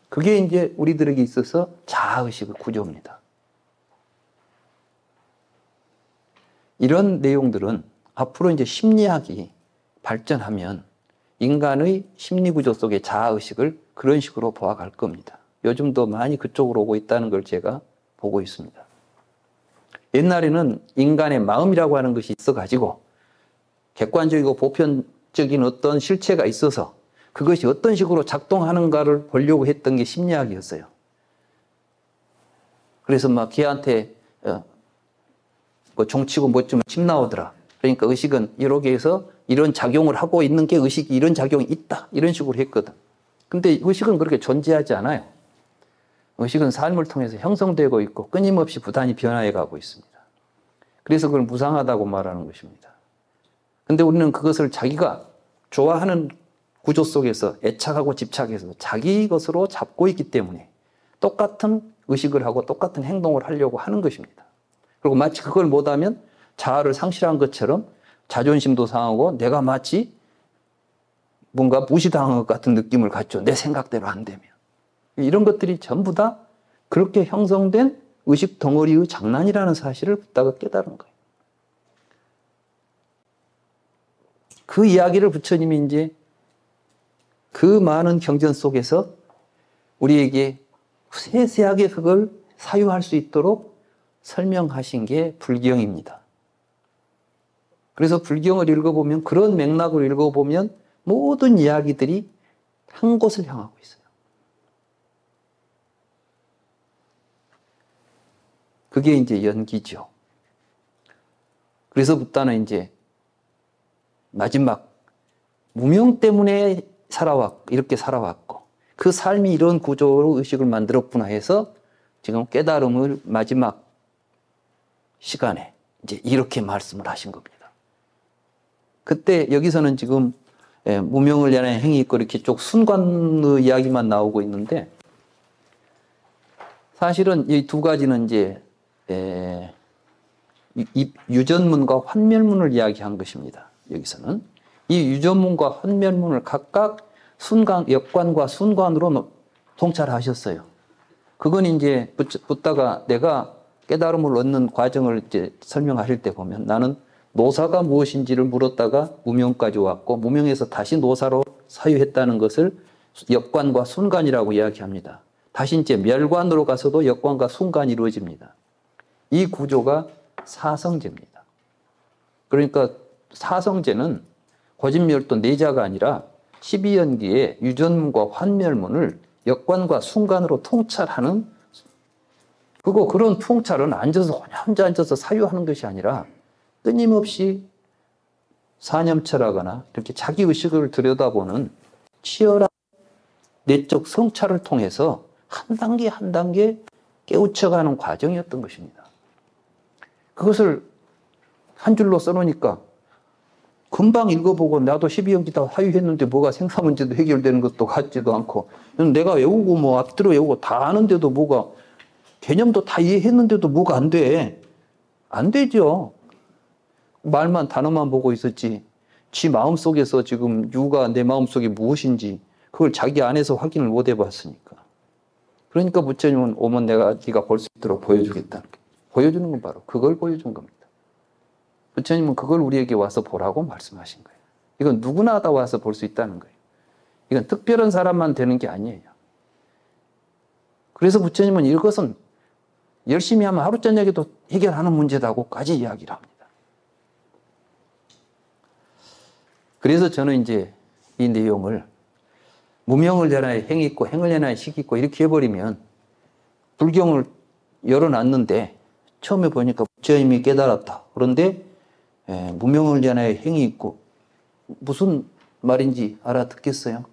Speaker 1: 그게 이제 우리들에게 있어서 자아의식의 구조입니다. 이런 내용들은 앞으로 이제 심리학이 발전하면 인간의 심리구조 속의 자아의식을 그런 식으로 보아갈 겁니다. 요즘도 많이 그쪽으로 오고 있다는 걸 제가 보고 있습니다. 옛날에는 인간의 마음이라고 하는 것이 있어가지고 객관적이고 보편적인 어떤 실체가 있어서 그것이 어떤 식으로 작동하는가를 보려고 했던 게 심리학이었어요. 그래서 막 걔한테 뭐 종치고 뭐 좀 침 나오더라. 그러니까 의식은 이렇게 해서 이런 작용을 하고 있는 게 의식이 이런 작용이 있다. 이런 식으로 했거든. 근데 의식은 그렇게 존재하지 않아요. 의식은 삶을 통해서 형성되고 있고 끊임없이 부단히 변화해 가고 있습니다. 그래서 그걸 무상하다고 말하는 것입니다. 근데 우리는 그것을 자기가 좋아하는 구조 속에서 애착하고 집착해서 자기 것으로 잡고 있기 때문에 똑같은 의식을 하고 똑같은 행동을 하려고 하는 것입니다. 그리고 마치 그걸 못하면 자아를 상실한 것처럼 자존심도 상하고 내가 마치 뭔가 무시당한 것 같은 느낌을 갖죠. 내 생각대로 안 되면. 이런 것들이 전부 다 그렇게 형성된 의식 덩어리의 장난이라는 사실을 붓다가 깨달은 거예요. 그 이야기를 부처님이 이제 그 많은 경전 속에서 우리에게 세세하게 그걸 사유할 수 있도록 설명하신 게 불경입니다. 그래서 불경을 읽어보면, 그런 맥락을 읽어보면 모든 이야기들이 한 곳을 향하고 있어요. 그게 이제 연기죠. 그래서 붓다는 이제 마지막 무명 때문에 이렇게 살아왔고 그 삶이 이런 구조로 의식을 만들었구나 해서 지금 깨달음을 마지막 시간에 이제 이렇게 말씀을 하신 겁니다. 그때 여기서는 지금 무명을 위한 행위 있고 이렇게 쭉 순관의 이야기만 나오고 있는데, 사실은 이 두 가지는 이제 유전문과 환멸문을 이야기한 것입니다. 여기서는 이 유전문과 환멸문을 각각 역관과 순관으로 통찰하셨어요. 그건 이제 붓다가 내가 깨달음을 얻는 과정을 이제 설명하실 때 보면, 나는 노사가 무엇인지를 물었다가 무명까지 왔고, 무명에서 다시 노사로 사유했다는 것을 역관과 순관이라고 이야기합니다. 다시 이제 멸관으로 가서도 역관과 순관이 이루어집니다. 이 구조가 사성제입니다. 그러니까 사성제는 거짓멸도 내자가 아니라 12연기의 유전문과 환멸문을 역관과 순관으로 통찰하는, 그런 통찰은 혼자 앉아서 사유하는 것이 아니라 끊임없이 사념철하거나 이렇게 자기 의식을 들여다보는 치열한 내적 성찰을 통해서 한 단계 한 단계 깨우쳐가는 과정이었던 것입니다. 그것을 한 줄로 써놓으니까 금방 읽어보고, 나도 12연기 다 사유했는데 뭐가 생사 문제도 해결되는 것도 같지도 않고, 내가 외우고 뭐 앞뒤로 외우고 다 아는데도 뭐가, 개념도 다 이해했는데도 뭐가 안 돼. 안 되죠. 말만, 단어만 보고 있었지, 지 마음속에서 지금 유가 내 마음속에 무엇인지 그걸 자기 안에서 확인을 못 해봤으니까. 그러니까 부처님은 오면 네가 볼 수 있도록 보여주겠다는 거예요. 보여주는 건 바로 그걸 보여준 겁니다. 부처님은 그걸 우리에게 와서 보라고 말씀하신 거예요. 이건 누구나 다 와서 볼 수 있다는 거예요. 이건 특별한 사람만 되는 게 아니에요. 그래서 부처님은 이것은 열심히 하면 하루 저녁에도 해결하는 문제다고까지 이야기를 합니다. 그래서 저는 이제 이 내용을 무명을 연하여 행이 있고 행을 연하여 식이 있고 이렇게 해버리면, 불경을 열어놨는데 처음에 보니까 부처님이 깨달았다. 그런데 무명을 연하여 행이 있고 무슨 말인지 알아듣겠어요?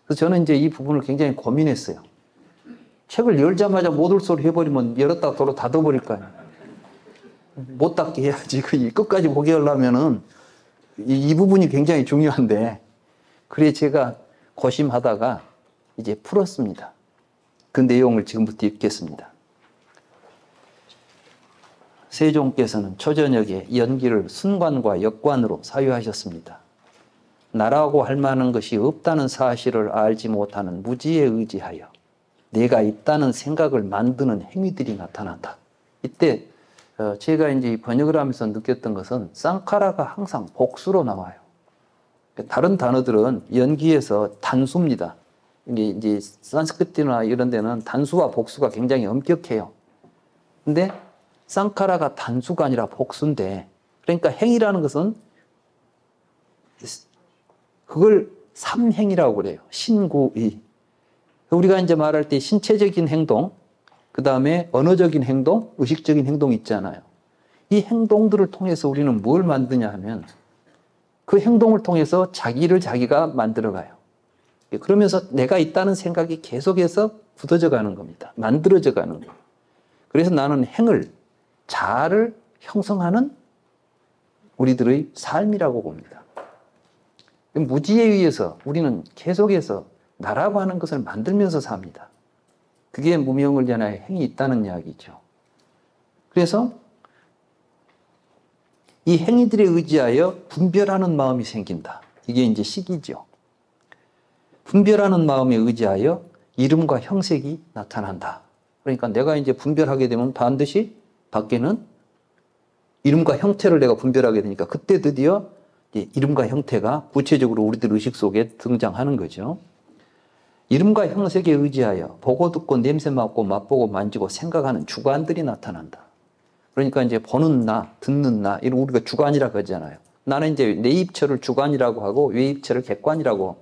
Speaker 1: 그래서 저는 이제 이 부분을 굉장히 고민했어요. 책을 열자마자 못 올 소리 해버리면 열었다가 도로 닫아버릴 거 아니에요. 못 닫게 해야지. 끝까지 보게 하려면은 이 부분이 굉장히 중요한데, 그래 제가 고심하다가 이제 풀었습니다. 그 내용을 지금부터 읽겠습니다. 세종께서는 초저녁에 연기를 순관과 역관으로 사유하셨습니다. 나라고 할 만한 것이 없다는 사실을 알지 못하는 무지에 의지하여 내가 있다는 생각을 만드는 행위들이 나타난다. 이때 제가 이제 번역을 하면서 느꼈던 것은 쌍카라가 항상 복수로 나와요. 다른 단어들은 연기에서 단수입니다. 이게 이제 산스크리트나 이런 데는 단수와 복수가 굉장히 엄격해요. 근데 쌍카라가 단수가 아니라 복수인데, 그러니까 행이라는 것은 그걸 삼행이라고 그래요. 신구의. 우리가 이제 말할 때 신체적인 행동, 그 다음에 언어적인 행동, 의식적인 행동이 있잖아요. 이 행동들을 통해서 우리는 뭘 만드냐 하면, 그 행동을 통해서 자기를 자기가 만들어가요. 그러면서 내가 있다는 생각이 계속해서 굳어져 가는 겁니다. 만들어져 가는 거예요. 그래서 나는 행을, 자아를 형성하는 우리들의 삶이라고 봅니다. 무지에 의해서 우리는 계속해서 나라고 하는 것을 만들면서 삽니다. 그게 무명을 연하여 행이 있다는 이야기죠. 그래서 이 행위들에 의지하여 분별하는 마음이 생긴다. 이게 이제 식이죠. 분별하는 마음에 의지하여 이름과 형색이 나타난다. 그러니까 내가 이제 분별하게 되면 반드시 밖에는 이름과 형태를 내가 분별하게 되니까 그때 드디어 이름과 형태가 구체적으로 우리들 의식 속에 등장하는 거죠. 이름과 형색에 의지하여 보고 듣고 냄새 맡고 맛보고 만지고 생각하는 주관들이 나타난다. 그러니까 이제 보는 나, 듣는 나, 이런 우리가 주관이라고 하잖아요. 나는 이제 내 입체를 주관이라고 하고 외 입체를 객관이라고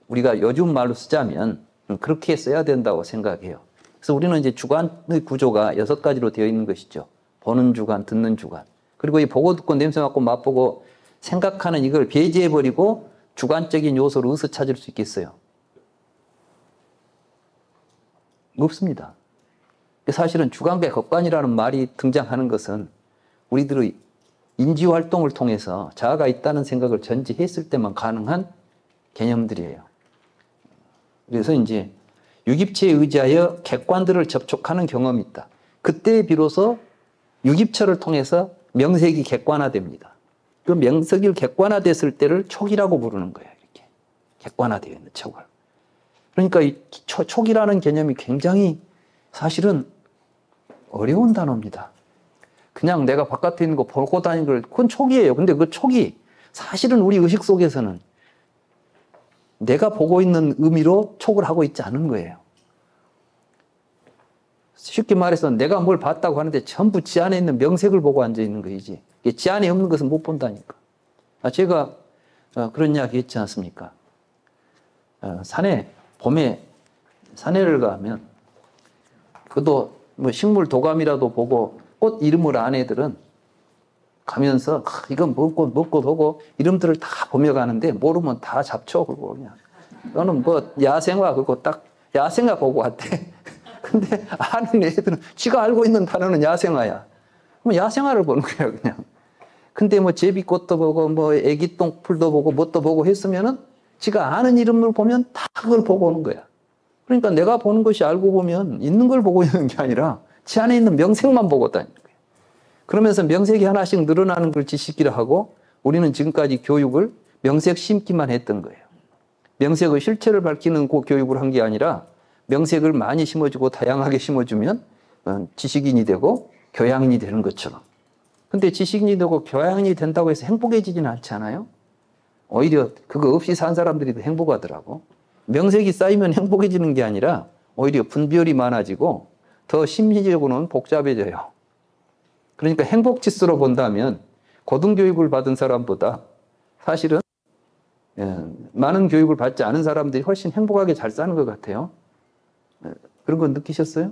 Speaker 1: 우리가 요즘 말로 쓰자면 그렇게 써야 된다고 생각해요. 그래서 우리는 이제 주관의 구조가 6가지로 되어 있는 것이죠. 보는 주관, 듣는 주관. 그리고 이 보고 듣고 냄새 맡고 맛보고 생각하는 이걸 배제해버리고 주관적인 요소를 어디서 찾을 수 있겠어요? 없습니다. 사실은 주관과 객관이라는 말이 등장하는 것은 우리들의 인지활동을 통해서 자아가 있다는 생각을 전제했을 때만 가능한 개념들이에요. 그래서 이제 유기체에 의지하여 객관들을 접촉하는 경험이 있다. 그때 비로소 유기체를 통해서 명색이 객관화됩니다. 그 명색이 객관화됐을 때를 촉이라고 부르는 거예요. 이렇게 객관화되어 있는 촉을. 그러니까 이 촉이라는 개념이 굉장히 사실은 어려운 단어입니다. 그냥 내가 바깥에 있는 거 보고 다니는 걸 그건 촉이에요. 근데 그 촉이 사실은 우리 의식 속에서는 내가 보고 있는 의미로 촉을 하고 있지 않은 거예요. 쉽게 말해서 내가 뭘 봤다고 하는데 전부 지 안에 있는 명색을 보고 앉아 있는 거이지. 지 안에 없는 것은 못 본다니까. 제가 그런 이야기 했지 않습니까? 봄에 산에를 가면 그도 뭐 식물 도감이라도 보고 꽃 이름을 아는 애들은 가면서 이건 먹고 보고 이름들을 다 보며 가는데 모르면 다 잡초 그러고 그냥 너는 뭐 야생화 그러고 딱 야생화 보고 왔대. 근데 아는 애들은 지가 알고 있는 단어는 야생화야. 그럼 야생화를 보는 거야 그냥. 근데 뭐 제비꽃도 보고 뭐 애기 똥풀도 보고 뭣도 보고 했으면은 지가 아는 이름을 보면 다 그걸 보고 오는 거야. 그러니까 내가 보는 것이 알고 보면 있는 걸 보고 있는 게 아니라 지 안에 있는 명색만 보고 다니는 거예요. 그러면서 명색이 하나씩 늘어나는 걸 지식이라 하고 우리는 지금까지 교육을 명색 심기만 했던 거예요. 명색의 실체를 밝히는 그 교육을 한 게 아니라 명색을 많이 심어주고 다양하게 심어주면 지식인이 되고 교양인이 되는 것처럼. 근데 지식인이 되고 교양인이 된다고 해서 행복해지지는 않잖아요. 오히려 그거 없이 산 사람들이 더 행복하더라고. 명색이 쌓이면 행복해지는 게 아니라 오히려 분별이 많아지고 더 심리적으로는 복잡해져요. 그러니까 행복 지수로 본다면 고등교육을 받은 사람보다 사실은 많은 교육을 받지 않은 사람들이 훨씬 행복하게 잘 사는 것 같아요. 그런 건 느끼셨어요?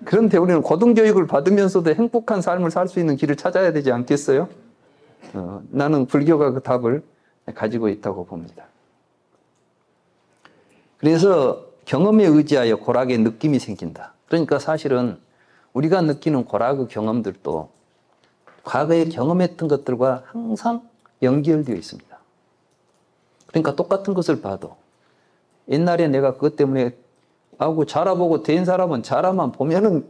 Speaker 1: 그런데 우리는 고등교육을 받으면서도 행복한 삶을 살 수 있는 길을 찾아야 되지 않겠어요? 나는 불교가 그 답을 가지고 있다고 봅니다. 그래서 경험에 의지하여 고락의 느낌이 생긴다. 그러니까 사실은 우리가 느끼는 고락의 경험들도 과거에 경험했던 것들과 항상 연결되어 있습니다. 그러니까 똑같은 것을 봐도 옛날에 내가 그것 때문에 자라보고 된 사람은 자라만 보면은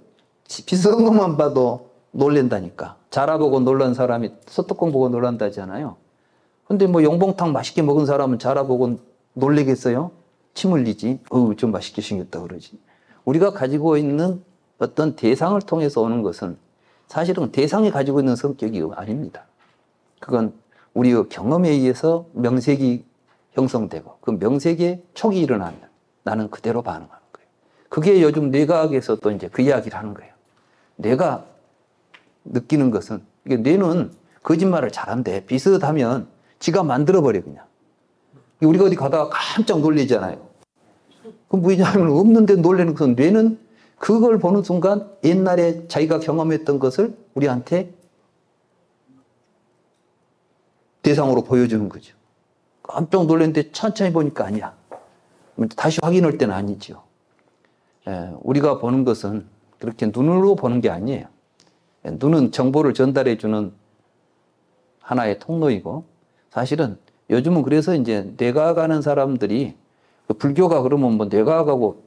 Speaker 1: 비슷한 것만 봐도 놀랜다니까. 자라보고 놀란 사람이 소뚜껑 보고 놀란다잖아요. 근데 뭐 용봉탕 맛있게 먹은 사람은 자라보고 놀래겠어요? 침 흘리지. 좀 맛있게 생겼다 그러지. 우리가 가지고 있는 어떤 대상을 통해서 오는 것은 사실은 대상이 가지고 있는 성격이 아닙니다. 그건 우리의 경험에 의해서 명색이 형성되고 그 명색에 촉이 일어나면 나는 그대로 반응하는 거예요. 그게 요즘 뇌과학에서 또 이제 그 이야기를 하는 거예요. 내가 느끼는 것은 이게 뇌는 거짓말을 잘한대. 비슷하면 지가 만들어버려 그냥. 우리가 어디 가다가 깜짝 놀리잖아요. 그럼 뭐냐면 없는데 놀라는 것은 뇌는 그걸 보는 순간 옛날에 자기가 경험했던 것을 우리한테 대상으로 보여주는 거죠. 깜짝 놀랐는데 천천히 보니까 아니야. 다시 확인할 때는 아니죠. 우리가 보는 것은 그렇게 눈으로 보는 게 아니에요. 눈은 정보를 전달해주는 하나의 통로이고 사실은 요즘은 그래서 이제 뇌과학 하는 사람들이 불교가 그러면 뭐 뇌과학하고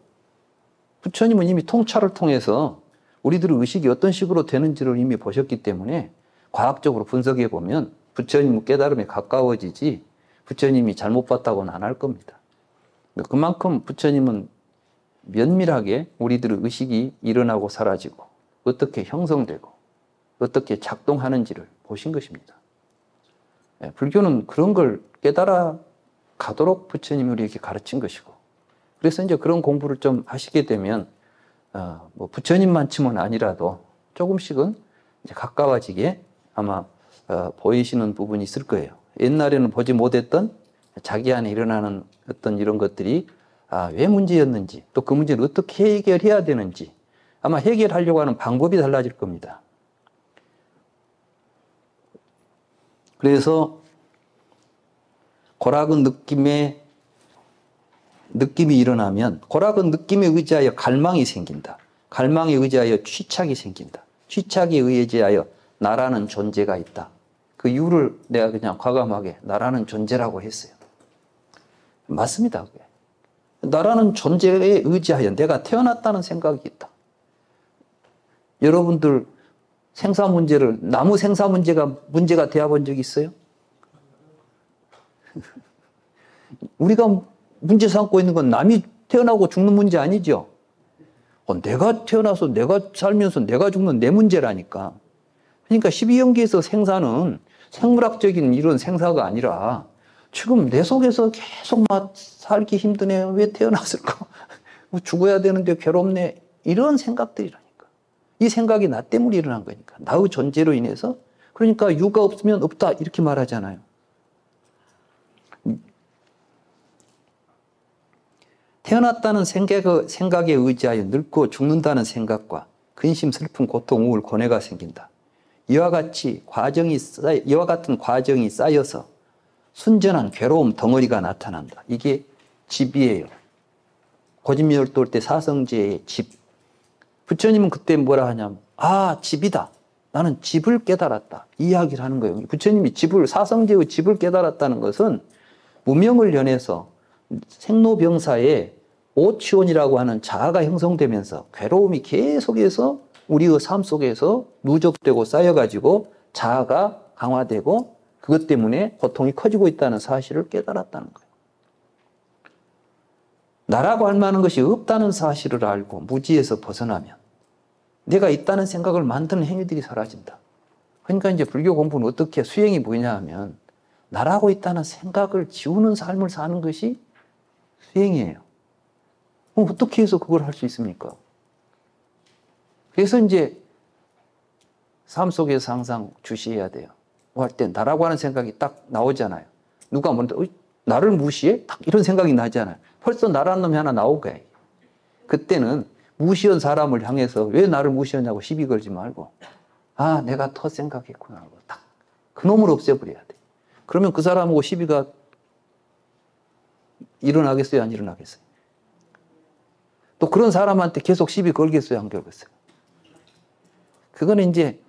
Speaker 1: 부처님은 이미 통찰을 통해서 우리들의 의식이 어떤 식으로 되는지를 이미 보셨기 때문에 과학적으로 분석해 보면 부처님은 깨달음에 가까워지지 부처님이 잘못 봤다고는 안 할 겁니다. 그만큼 부처님은 면밀하게 우리들의 의식이 일어나고 사라지고 어떻게 형성되고 어떻게 작동하는지를 보신 것입니다. 불교는 그런 걸 깨달아 가도록 부처님이 우리에게 가르친 것이고, 그래서 이제 그런 공부를 좀 하시게 되면 뭐 부처님만큼은 아니라도 조금씩은 이제 가까워지게 아마 보이시는 부분이 있을 거예요. 옛날에는 보지 못했던 자기 안에 일어나는 어떤 이런 것들이 왜 문제였는지, 또 그 문제를 어떻게 해결해야 되는지, 아마 해결하려고 하는 방법이 달라질 겁니다. 그래서 고락은 느낌이 일어나면, 고락은 느낌에 의지하여 갈망이 생긴다. 갈망에 의지하여 취착이 생긴다. 취착에 의지하여 나라는 존재가 있다. 그 이유를 내가 그냥 과감하게 나라는 존재라고 했어요. 맞습니다. 그게. 나라는 존재에 의지하여 내가 태어났다는 생각이 있다. 여러분들 생사 문제를, 나무 생사 문제가 되어본 적이 있어요? 우리가 문제 삼고 있는 건 남이 태어나고 죽는 문제 아니죠? 내가 태어나서 내가 살면서 내가 죽는 내 문제라니까. 그러니까 12연계에서 생사는 생물학적인 이런 생사가 아니라 지금 내 속에서 계속 막 살기 힘드네. 왜 태어났을까? 죽어야 되는데 괴롭네. 이런 생각들이라니까. 이 생각이 나 때문에 일어난 거니까. 나의 존재로 인해서. 그러니까 유가 없으면 없다. 이렇게 말하잖아요. 태어났다는 생각에 의지하여 늙고 죽는다는 생각과 근심, 슬픔, 고통, 우울, 고뇌가 생긴다. 이와 같은 과정이 쌓여서 순전한 괴로움 덩어리가 나타난다. 이게 집이에요. 고집열도 올 때 사성제의 집. 부처님은 그때 뭐라 하냐면, 집이다. 나는 집을 깨달았다. 이 이야기를 하는 거예요. 부처님이 사성제의 집을 깨달았다는 것은 무명을 연해서 생로병사에 오치원이라고 하는 자아가 형성되면서 괴로움이 계속해서 우리의 삶 속에서 누적되고 쌓여가지고 자아가 강화되고 그것 때문에 고통이 커지고 있다는 사실을 깨달았다는 거예요. 나라고 할 만한 것이 없다는 사실을 알고 무지에서 벗어나면 내가 있다는 생각을 만드는 행위들이 사라진다. 그러니까 이제 불교 공부는 어떻게 수행이 뭐냐 하면 나라고 있다는 생각을 지우는 삶을 사는 것이 수행이에요. 그럼 어떻게 해서 그걸 할 수 있습니까? 그래서 이제 삶 속에서 항상 주시해야 돼요. 뭐 할 때 나라고 하는 생각이 딱 나오잖아요. 누가 먼저 나를 무시해? 딱 이런 생각이 나잖아요. 벌써 나라는 놈이 하나 나올 거예요. 그때는 무시한 사람을 향해서 왜 나를 무시하냐고 시비 걸지 말고 내가 더 생각했구나 하고 딱 그놈을 없애버려야 돼. 그러면 그 사람하고 시비가 일어나겠어요? 안 일어나겠어요? 또 그런 사람한테 계속 시비 걸겠어요? 안 걸겠어요? 그거는 이제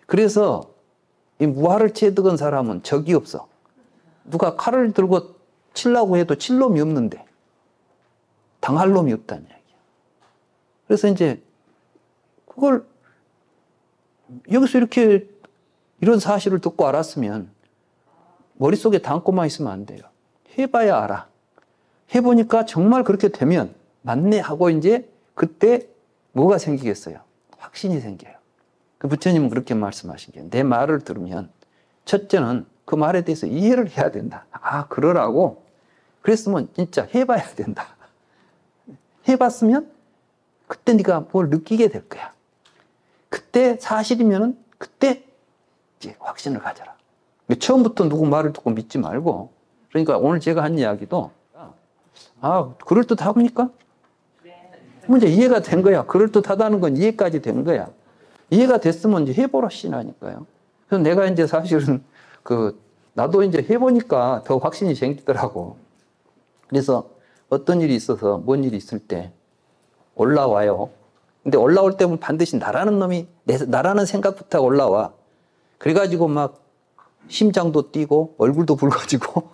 Speaker 1: 그래서 이 무화를 채득은 사람은 적이 없어. 누가 칼을 들고 치려고 해도 칠 놈이 없는데 당할 놈이 없다는 얘기야. 그래서 이제 그걸 여기서 이렇게 이런 사실을 듣고 알았으면 머릿속에 담고만 있으면 안 돼요. 해봐야 알아. 해보니까 정말 그렇게 되면 맞네 하고 이제 그때 뭐가 생기겠어요? 확신이 생겨요. 그 부처님은 그렇게 말씀하신 게 내 말을 들으면 첫째는 그 말에 대해서 이해를 해야 된다. 그러라고. 그랬으면 진짜 해봐야 된다. 해봤으면 그때 네가 뭘 느끼게 될 거야. 그때 사실이면은 그때 이제 확신을 가져라. 처음부터 누구 말을 듣고 믿지 말고. 그러니까 오늘 제가 한 이야기도 그럴듯합니까? 문제 이해가 된 거야. 그럴듯하다는 건 이해까지 된 거야. 이해가 됐으면 이제 해보라시라니까요. 그래서 내가 이제 사실은 나도 이제 해보니까 더 확신이 생기더라고. 그래서 어떤 일이 있어서 뭔 일이 있을 때 올라와요. 근데 올라올 때면 반드시 나라는 놈이 나라는 생각부터 올라와. 그래가지고 막 심장도 뛰고 얼굴도 붉어지고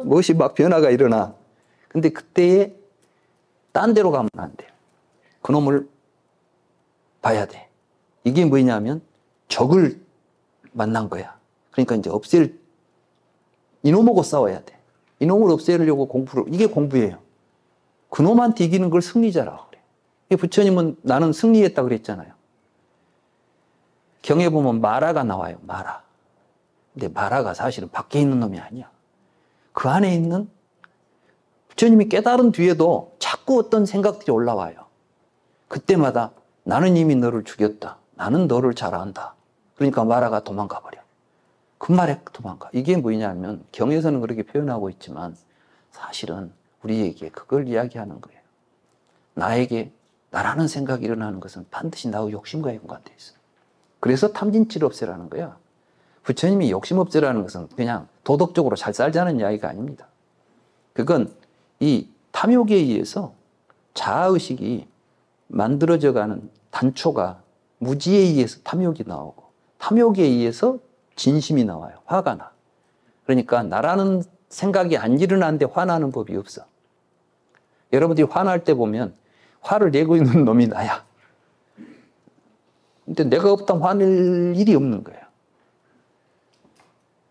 Speaker 1: 무엇이 막 변화가 일어나. 근데 그때에 딴 데로 가면 안 돼요. 그놈을 봐야 돼. 이게 뭐냐면 적을 만난 거야. 그러니까 이제 이놈하고 싸워야 돼. 이놈을 없애려고 이게 공부예요. 그놈한테 이기는 걸 승리자라고 그래. 부처님은 나는 승리했다 그랬잖아요. 경에 보면 마라가 나와요. 마라. 근데 마라가 사실은 밖에 있는 놈이 아니야. 그 안에 있는 부처님이 깨달은 뒤에도 자꾸 어떤 생각들이 올라와요. 그때마다 나는 이미 너를 죽였다. 나는 너를 잘 안다. 그러니까 마라가 도망가 버려. 그 말에 도망가. 이게 뭐냐면 경에서는 그렇게 표현하고 있지만 사실은 우리에게 그걸 이야기하는 거예요. 나에게 나라는 생각이 일어나는 것은 반드시 나의 욕심과 연관되어 있어. 그래서 탐진치를 없애라는 거야. 부처님이 욕심 없애라는 것은 그냥 도덕적으로 잘 살자는 이야기가 아닙니다. 그건 이 탐욕에 의해서 자아의식이 만들어져가는 단초가 무지에 의해서 탐욕이 나오고 탐욕에 의해서 진심이 나와요. 화가 나. 그러니까 나라는 생각이 안 일어나는데 화나는 법이 없어. 여러분들이 화날 때 보면 화를 내고 있는 놈이 나야. 근데 내가 없다면 화낼 일이 없는 거야.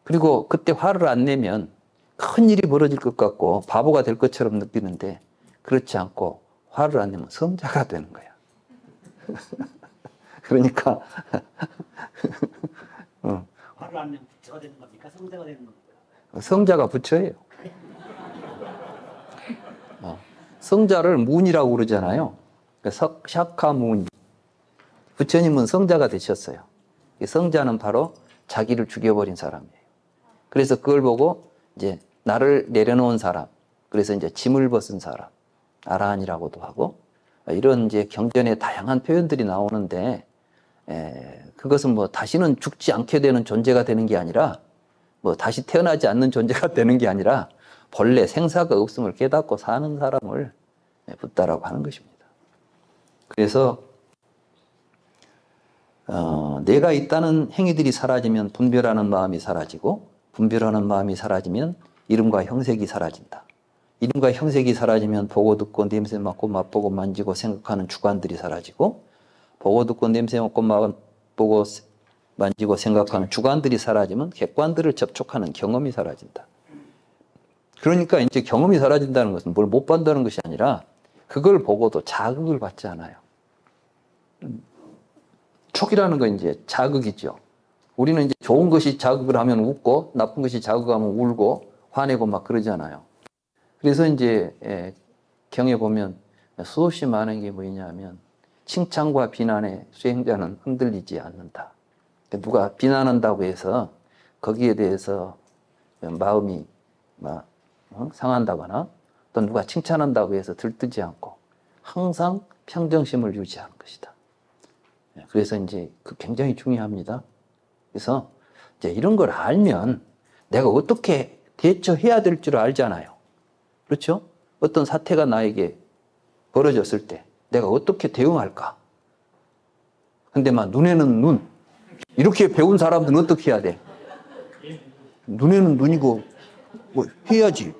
Speaker 1: 그리고 그때 화를 안 내면 큰 일이 벌어질 것 같고 바보가 될 것처럼 느끼는데 그렇지 않고 화를 안 내면 성자가 되는 거야. 그러니까
Speaker 2: 화를 안 내면 부처가 되는 겁니까? 성자가 되는 겁니까?
Speaker 1: 성자가 부처예요. 성자를 문이라고 그러잖아요. 샤카문. 부처님은 성자가 되셨어요. 성자는 바로 자기를 죽여버린 사람이에요. 그래서 그걸 보고 이제 나를 내려놓은 사람, 그래서 이제 짐을 벗은 사람, 아라한이라고도 하고 이런 이제 경전에 다양한 표현들이 나오는데 그것은 뭐 다시는 죽지 않게 되는 존재가 되는 게 아니라 뭐 다시 태어나지 않는 존재가 되는 게 아니라 본래 생사가 없음을 깨닫고 사는 사람을 붓다라고 하는 것입니다. 그래서 내가 있다는 행위들이 사라지면 분별하는 마음이 사라지고 분별하는 마음이 사라지면 이름과 형색이 사라진다. 이름과 형색이 사라지면 보고 듣고 냄새 맡고 맛보고 만지고 생각하는 주관들이 사라지고 보고 듣고 냄새 맡고 맛보고 만지고 생각하는 주관들이 사라지면 객관들을 접촉하는 경험이 사라진다. 그러니까 이제 경험이 사라진다는 것은 뭘 못 본다는 것이 아니라 그걸 보고도 자극을 받지 않아요. 촉이라는 건 이제 자극이죠. 우리는 이제 좋은 것이 자극을 하면 웃고 나쁜 것이 자극하면 울고 화내고 막 그러잖아요. 그래서 이제 경에 보면 수없이 많은 게 뭐냐면 칭찬과 비난에 수행자는 흔들리지 않는다. 누가 비난한다고 해서 거기에 대해서 마음이 막 상한다거나 또 누가 칭찬한다고 해서 들뜨지 않고 항상 평정심을 유지하는 것이다. 그래서 이제 그 굉장히 중요합니다. 그래서 이제 이런 걸 알면 내가 어떻게 대처해야 될 줄 알잖아요. 그렇죠? 어떤 사태가 나에게 벌어졌을 때 내가 어떻게 대응할까? 근데 막 눈에는 눈. 이렇게 배운 사람들은 어떻게 해야 돼? 눈에는 눈이고 뭐 해야지.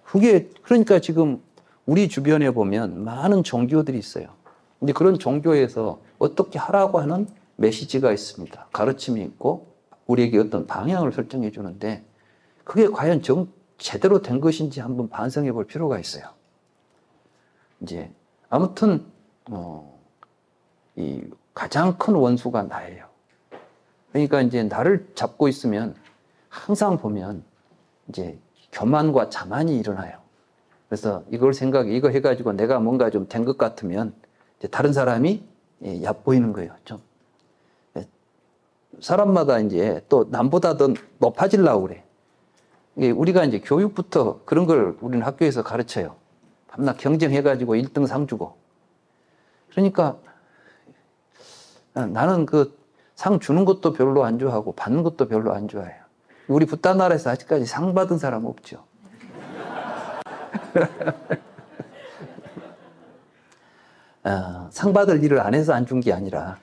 Speaker 1: 그게 그러니까 지금 우리 주변에 보면 많은 종교들이 있어요. 근데 그런 종교에서 어떻게 하라고 하는 메시지가 있습니다. 가르침이 있고 우리에게 어떤 방향을 설정해 주는데 그게 과연 제대로 된 것인지 한번 반성해 볼 필요가 있어요. 이제 아무튼 이 가장 큰 원수가 나예요. 그러니까 이제 나를 잡고 있으면 항상 보면 이제 교만과 자만이 일어나요. 그래서 이거 해가지고 내가 뭔가 좀 된 것 같으면 이제 다른 사람이 얕보이는 거예요. 좀 사람마다 이제 또 남보다 더 높아지려고 그래. 우리가 이제 교육부터 그런 걸 우리는 학교에서 가르쳐요. 밤낮 경쟁해가지고 1등 상 주고. 그러니까 나는 그 상 주는 것도 별로 안 좋아하고 받는 것도 별로 안 좋아해요. 우리 붓다 나라에서 아직까지 상 받은 사람 없죠. 상 받을 일을 안 해서 안 준 게 아니라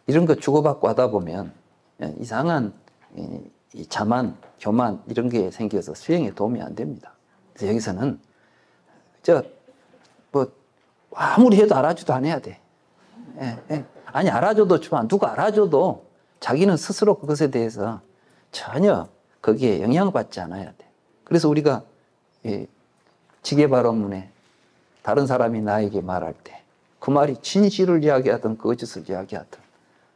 Speaker 1: 이런 거 주고받고 하다 보면 이상한 이 자만, 교만 이런 게 생겨서 수행에 도움이 안 됩니다. 그래서 여기서는 아무리 해도 알아줘도 안 해야 돼. 예, 예. 아니, 알아줘도 좋아. 누가 알아줘도 자기는 스스로 그것에 대해서 전혀 거기에 영향받지 않아야 돼. 그래서 우리가 지계발언문에 다른 사람이 나에게 말할 때 그 말이 진실을 이야기하든 거짓을 이야기하든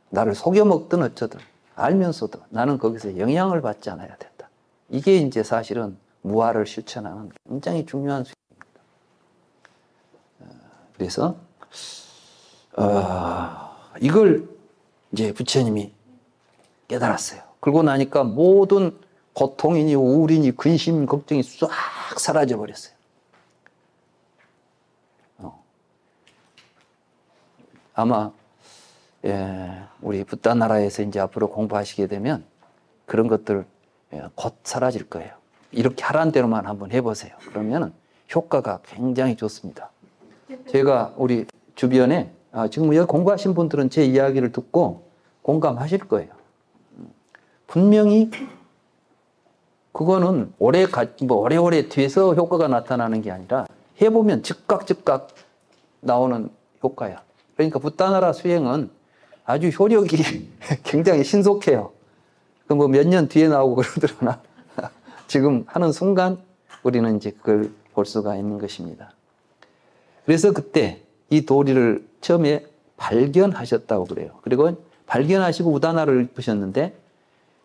Speaker 1: 나를 속여먹든 어쩌든 알면서도 나는 거기서 영향을 받지 않아야 된다. 이게 이제 사실은 무아를 실천하는 굉장히 중요한 수행입니다. 그래서 이걸 이제 부처님이 깨달았어요. 그러고 나니까 모든 고통이니 우울이니 근심, 걱정이 싹 사라져 버렸어요. 아마 우리 붓다 나라에서 이제 앞으로 공부하시게 되면 그런 것들 곧 사라질 거예요. 이렇게 하라는 대로만 한번 해보세요. 그러면 효과가 굉장히 좋습니다. 제가 우리 주변에 지금 여기 공부하신 분들은 제 이야기를 듣고 공감하실 거예요. 분명히 그거는 오래오래 뒤에서 효과가 나타나는 게 아니라 해보면 즉각 나오는 효과야. 그러니까 붓다나라 수행은 아주 효력이 굉장히 신속해요. 그 뭐 몇 년 뒤에 나오고 그러더라나 지금 하는 순간 우리는 이제 그걸 볼 수가 있는 것입니다. 그래서 그때 이 도리를 처음에 발견하셨다고 그래요. 그리고 발견하시고 우다나를 입으셨는데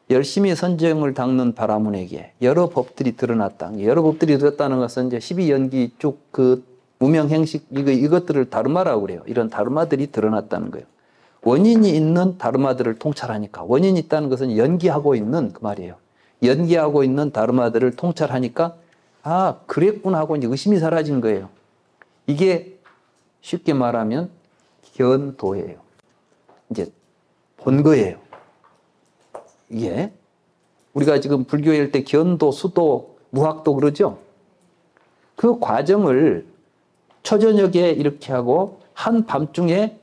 Speaker 1: 열심히 선정을 닦는 바라문에게 여러 법들이 드러났다. 여러 법들이 드러났다는 것은 이제 12연기 쭉 그 무명행식 이것들을 다르마라고 그래요. 이런 다르마들이 드러났다는 거예요. 원인이 있는 다르마들을 통찰하니까 원인이 있다는 것은 연기하고 있는 그 말이에요. 연기하고 있는 다르마들을 통찰하니까 그랬구나 하고 이제 의심이 사라진 거예요. 이게 쉽게 말하면 견도예요. 이제 본 거예요. 이게 우리가 지금 불교일 때 견도, 수도, 무학도 그러죠. 그 과정을 초저녁에 이렇게 하고 한 밤중에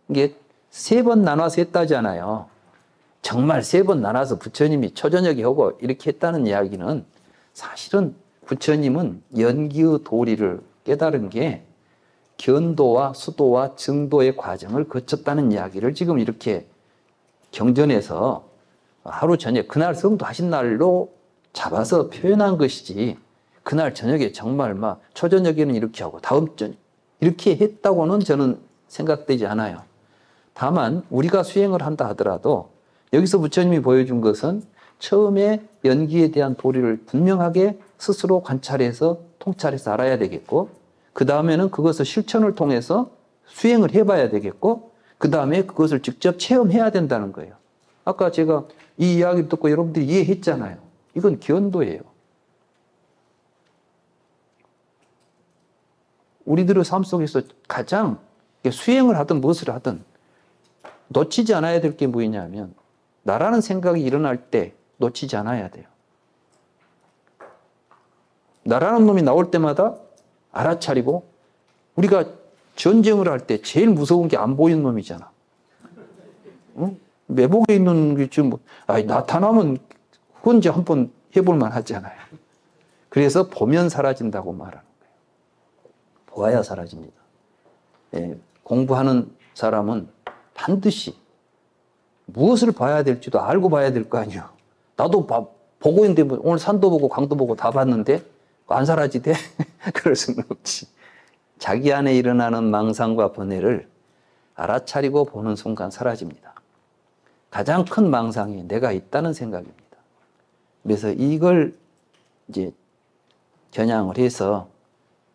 Speaker 1: 이게 3번 나눠서 했다잖아요. 정말 3번 나눠서 부처님이 초저녁에 하고 이렇게 했다는 이야기는 사실은 부처님은 연기의 도리를 깨달은 게 견도와 수도와 증도의 과정을 거쳤다는 이야기를 지금 이렇게 경전에서 하루 저녁 그날 성도하신 날로 잡아서 표현한 것이지 그날 저녁에 정말 막 초저녁에는 이렇게 하고 다음 저녁 이렇게 했다고는 저는 생각되지 않아요. 다만 우리가 수행을 한다 하더라도 여기서 부처님이 보여준 것은 처음에 연기에 대한 도리를 분명하게 스스로 관찰해서 통찰해서 알아야 되겠고 그 다음에는 그것을 실천을 통해서 수행을 해봐야 되겠고 그 다음에 그것을 직접 체험해야 된다는 거예요. 아까 제가 이 이야기를 듣고 여러분들이 이해했잖아요. 이건 견도예요. 우리들의 삶 속에서 가장 수행을 하든 무엇을 하든 놓치지 않아야 될 게 뭐냐면 나라는 생각이 일어날 때 놓치지 않아야 돼요. 나라는 놈이 나올 때마다 알아차리고 우리가 전쟁을 할 때 제일 무서운 게 안 보이는 놈이잖아. 응? 매복에 있는 게 지금 나타나면 그건 이제 한번 해볼 만 하잖아요. 그래서 보면 사라진다고 말하는 거예요. 보아야 사라집니다. 공부하는 사람은 반드시 무엇을 봐야 될지도 알고 봐야 될 거 아니에요. 나도 보고 있는데 오늘 산도 보고 강도 보고 다 봤는데 안 사라지대? 그럴 수는 없지. 자기 안에 일어나는 망상과 번뇌를 알아차리고 보는 순간 사라집니다. 가장 큰 망상이 내가 있다는 생각입니다. 그래서 이걸 이제 겨냥을 해서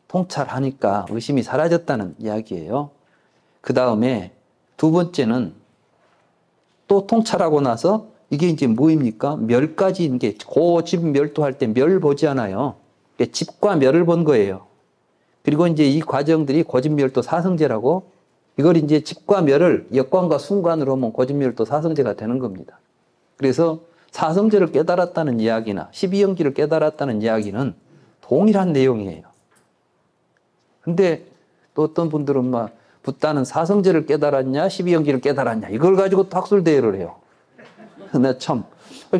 Speaker 1: 통찰하니까 의심이 사라졌다는 이야기예요. 그 다음에 두 번째는 또 통찰하고 나서 이게 이제 뭐입니까? 멸까지인 게 고집 멸도할 때 멸 보지 않아요. 집과 멸을 본 거예요. 그리고 이제 이 과정들이 고집멸도 사성제라고 이걸 이제 집과 멸을 역관과 순관으로 하면 고집멸도 사성제가 되는 겁니다. 그래서 사성제를 깨달았다는 이야기나 12연기를 깨달았다는 이야기는 동일한 내용이에요. 근데 또 어떤 분들은 막 붓다는 사성제를 깨달았냐 12연기를 깨달았냐 이걸 가지고 또 학술대회를 해요. 나 참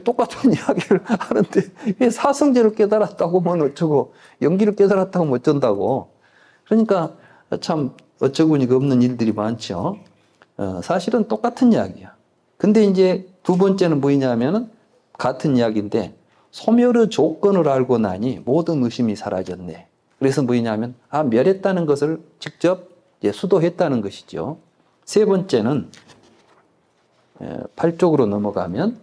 Speaker 1: 똑같은 이야기를 하는데 왜 사성제를 깨달았다고 뭐 어쩌고 연기를 깨달았다고 뭐 어쩐다고. 그러니까 참 어처구니가 없는 일들이 많죠. 사실은 똑같은 이야기야. 근데 이제 두 번째는 뭐냐면은 같은 이야기인데 소멸의 조건을 알고 나니 모든 의심이 사라졌네. 그래서 뭐냐면 멸했다는 것을 직접 수도했다는 것이죠. 세 번째는 8쪽으로 넘어가면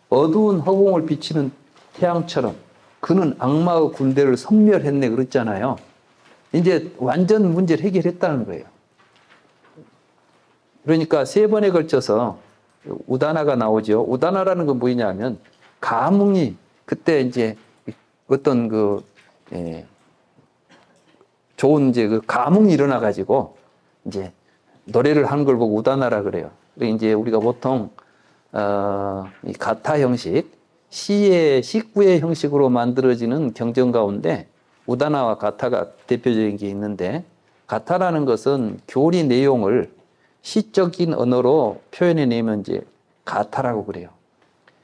Speaker 1: 어두운 허공을 비치는 태양처럼 그는 악마의 군대를 섬멸했네 그랬잖아요. 이제 완전 문제를 해결했다는 거예요. 그러니까 세 번에 걸쳐서 우다나가 나오죠. 우다나라는 건 뭐냐면 감흥이 그때 이제 어떤 좋은 이제 그 감흥이 일어나 가지고 이제 노래를 하는 걸 보고 우다나라 그래요. 이제 우리가 보통 이 가타 형식, 시의 식구의 형식으로 만들어지는 경전 가운데 우다나와 가타가 대표적인 게 있는데 가타라는 것은 교리 내용을 시적인 언어로 표현해내면 이제 가타라고 그래요.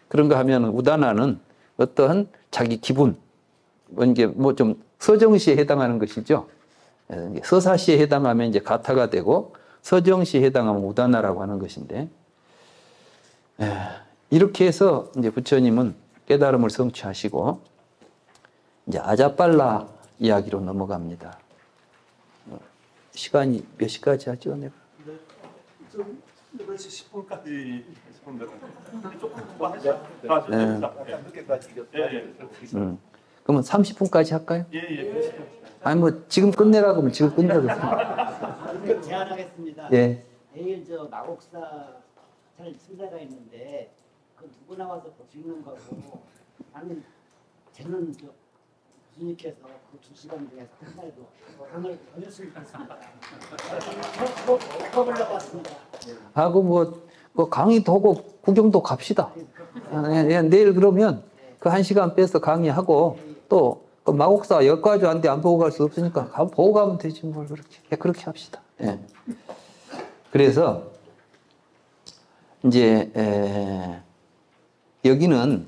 Speaker 1: 그런가 하면 우다나는 어떠한 자기 기분, 이게 뭐 좀 서정시에 해당하는 것이죠. 서사시에 해당하면 이제 가타가 되고 서정시에 해당하면 우다나라고 하는 것인데 이렇게 해서 이제 부처님은 깨달음을 성취하시고 이제 아자빨라 이야기로 넘어갑니다. 시간이 몇 시까지 하죠, 내가?
Speaker 3: 좀 8시 10분까지 조금 더 하죠. 약간 늦게까지 이겼어요.
Speaker 1: 그러면 30분까지 할까요?
Speaker 3: 예.
Speaker 1: 아니 뭐 지금 끝내라고 하면 지금 끝내고
Speaker 2: 제안하겠습니다.
Speaker 1: 예.
Speaker 2: 내일 저 마곡사 잘 승자가 있는데 그 누구 나와서 보시는 거고 나는 저는 저 교수님께서 그 2시간 중에서 한 날도 오늘 보셨을 것 같습니다. 뽑으려고 왔습니다.
Speaker 1: 하고 뭐 강의도 하고 구경도 갑시다. 내일 그러면 그 1시간 빼서 강의하고 또 그 마곡사 여기까지 왔는데 안 보고 갈 수 없으니까 보고 가면 되지 뭘 그렇게 합시다. 예. 그래서 이제 여기는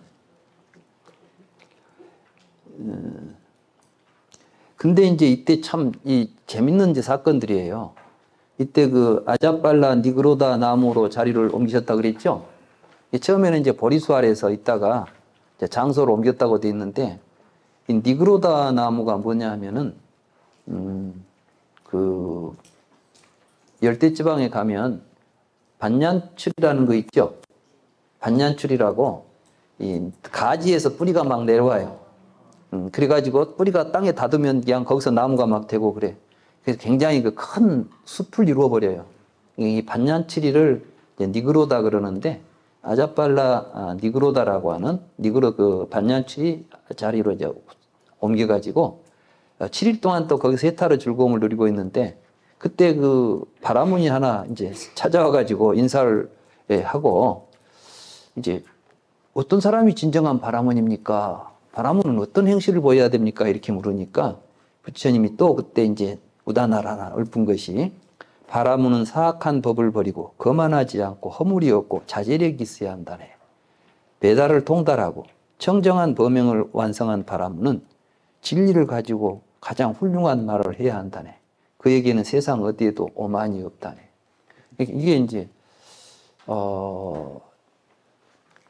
Speaker 1: 근데 이제 이때 참 이 재밌는 이제 사건들이에요. 이때 그 아자빨라 니그로다 나무로 자리를 옮기셨다 그랬죠. 처음에는 이제 보리수 아래에서 있다가 이제 장소를 옮겼다고 돼 있는데 이 니그로다 나무가 뭐냐 하면은 그 열대지방에 가면 반얀출이라는 거 있죠. 반얀출이라고 이 가지에서 뿌리가 막 내려와요. 그래가지고 뿌리가 땅에 닿으면 그냥 거기서 나무가 막 되고 그래. 그래서 굉장히 그 큰 숲을 이루어버려요. 이 반얀치리를 니그로다 그러는데 아자빨라 니그로다라고 하는 니그로 그 반얀치리 자리로 이제 옮겨가지고 7일 동안 또 거기서 해탈의 즐거움을 누리고 있는데 그때 그 바라문이 하나 이제 찾아와가지고 인사를 하고 이제 어떤 사람이 진정한 바라문입니까? 바라문은 어떤 행실을 보여야 됩니까? 이렇게 물으니까 부처님이 또 그때 이제 우다나라나 읊은 것이 바라문은 사악한 법을 버리고 거만하지 않고 허물이 없고 자제력이 있어야 한다네. 배달을 통달하고 청정한 범행을 완성한 바라문은 진리를 가지고 가장 훌륭한 말을 해야 한다네. 그에게는 세상 어디에도 오만이 없다네. 이게 이제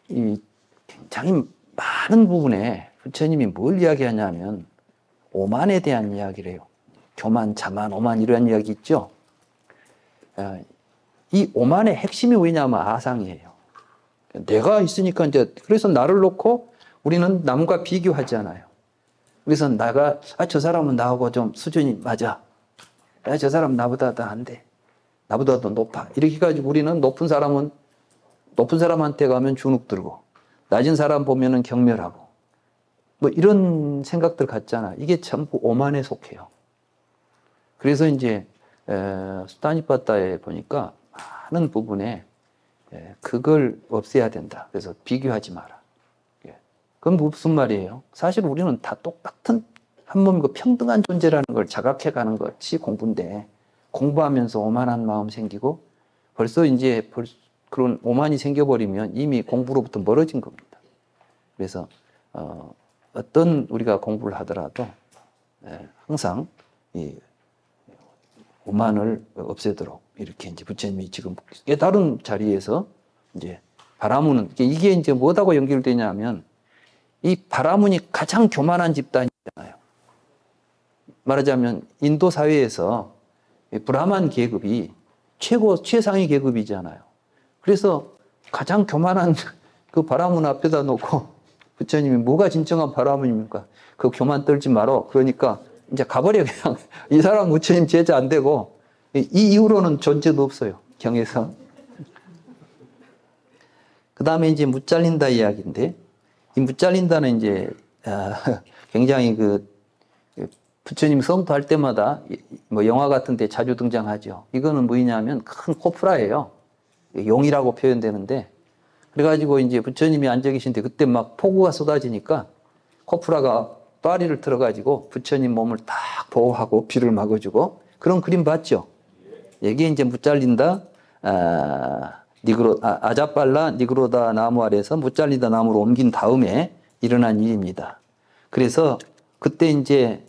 Speaker 1: 이 굉장히 많은 부분에 부처님이 뭘 이야기하냐면 오만에 대한 이야기를 해요. 교만, 자만, 오만 이런 이야기 있죠. 이 오만의 핵심이 뭐냐면 아상이에요. 내가 있으니까 이제 그래서 나를 놓고 우리는 남과 비교하잖아요. 그래서 나가 저 사람은 나하고 좀 수준이 맞아. 저 사람 나보다 더 안 돼. 나보다 더 높아. 이렇게 해가지고 우리는 높은 사람한테 가면 주눅 들고 낮은 사람 보면은 경멸하고 뭐 이런 생각들 같잖아. 이게 전부 오만에 속해요. 그래서 이제 수타니파타에 보니까 많은 부분에 그걸 없애야 된다. 그래서 비교하지 마라. 그건 무슨 말이에요? 사실 우리는 다 똑같은 한 몸이고 평등한 존재라는 걸 자각해가는 것이 공부인데 공부하면서 오만한 마음 생기고 벌써 이제 그런 오만이 생겨버리면 이미 공부로부터 멀어진 겁니다. 그래서 어떤 우리가 공부를 하더라도 항상 이 오만을 없애도록 이렇게 이제 부처님이 지금 깨달은 자리에서 이제 바라문은 이게 이제 뭐하고 연결되냐면 이 바라문이 가장 교만한 집단이잖아요. 말하자면 인도 사회에서 브라만 계급이 최상위 계급이잖아요. 그래서 가장 교만한 그 바라문 앞에다 놓고 부처님이 뭐가 진정한 바라문입니까? 그 교만 떨지 말어. 그러니까 이제 가버려 그냥. 이 사람 부처님 제자 안 되고 이 이후로는 존재도 없어요. 경에서. 그 다음에 이제 못 잘린다 이야기인데 이 못 잘린다는 이제 굉장히 그 부처님 성도할 때마다 뭐 영화 같은 데 자주 등장하죠. 이거는 뭐냐면 큰 코프라예요. 용이라고 표현되는데 그래가지고 이제 부처님이 앉아 계신데 그때 막 폭우가 쏟아지니까 코프라가 또아리를 틀어가지고 부처님 몸을 딱 보호하고 비를 막아주고 그런 그림 봤죠. 이게 이제 못 잘린다 아자빨라 니그로다 나무 아래에서 못 잘린다 나무로 옮긴 다음에 일어난 일입니다. 그래서 그때 이제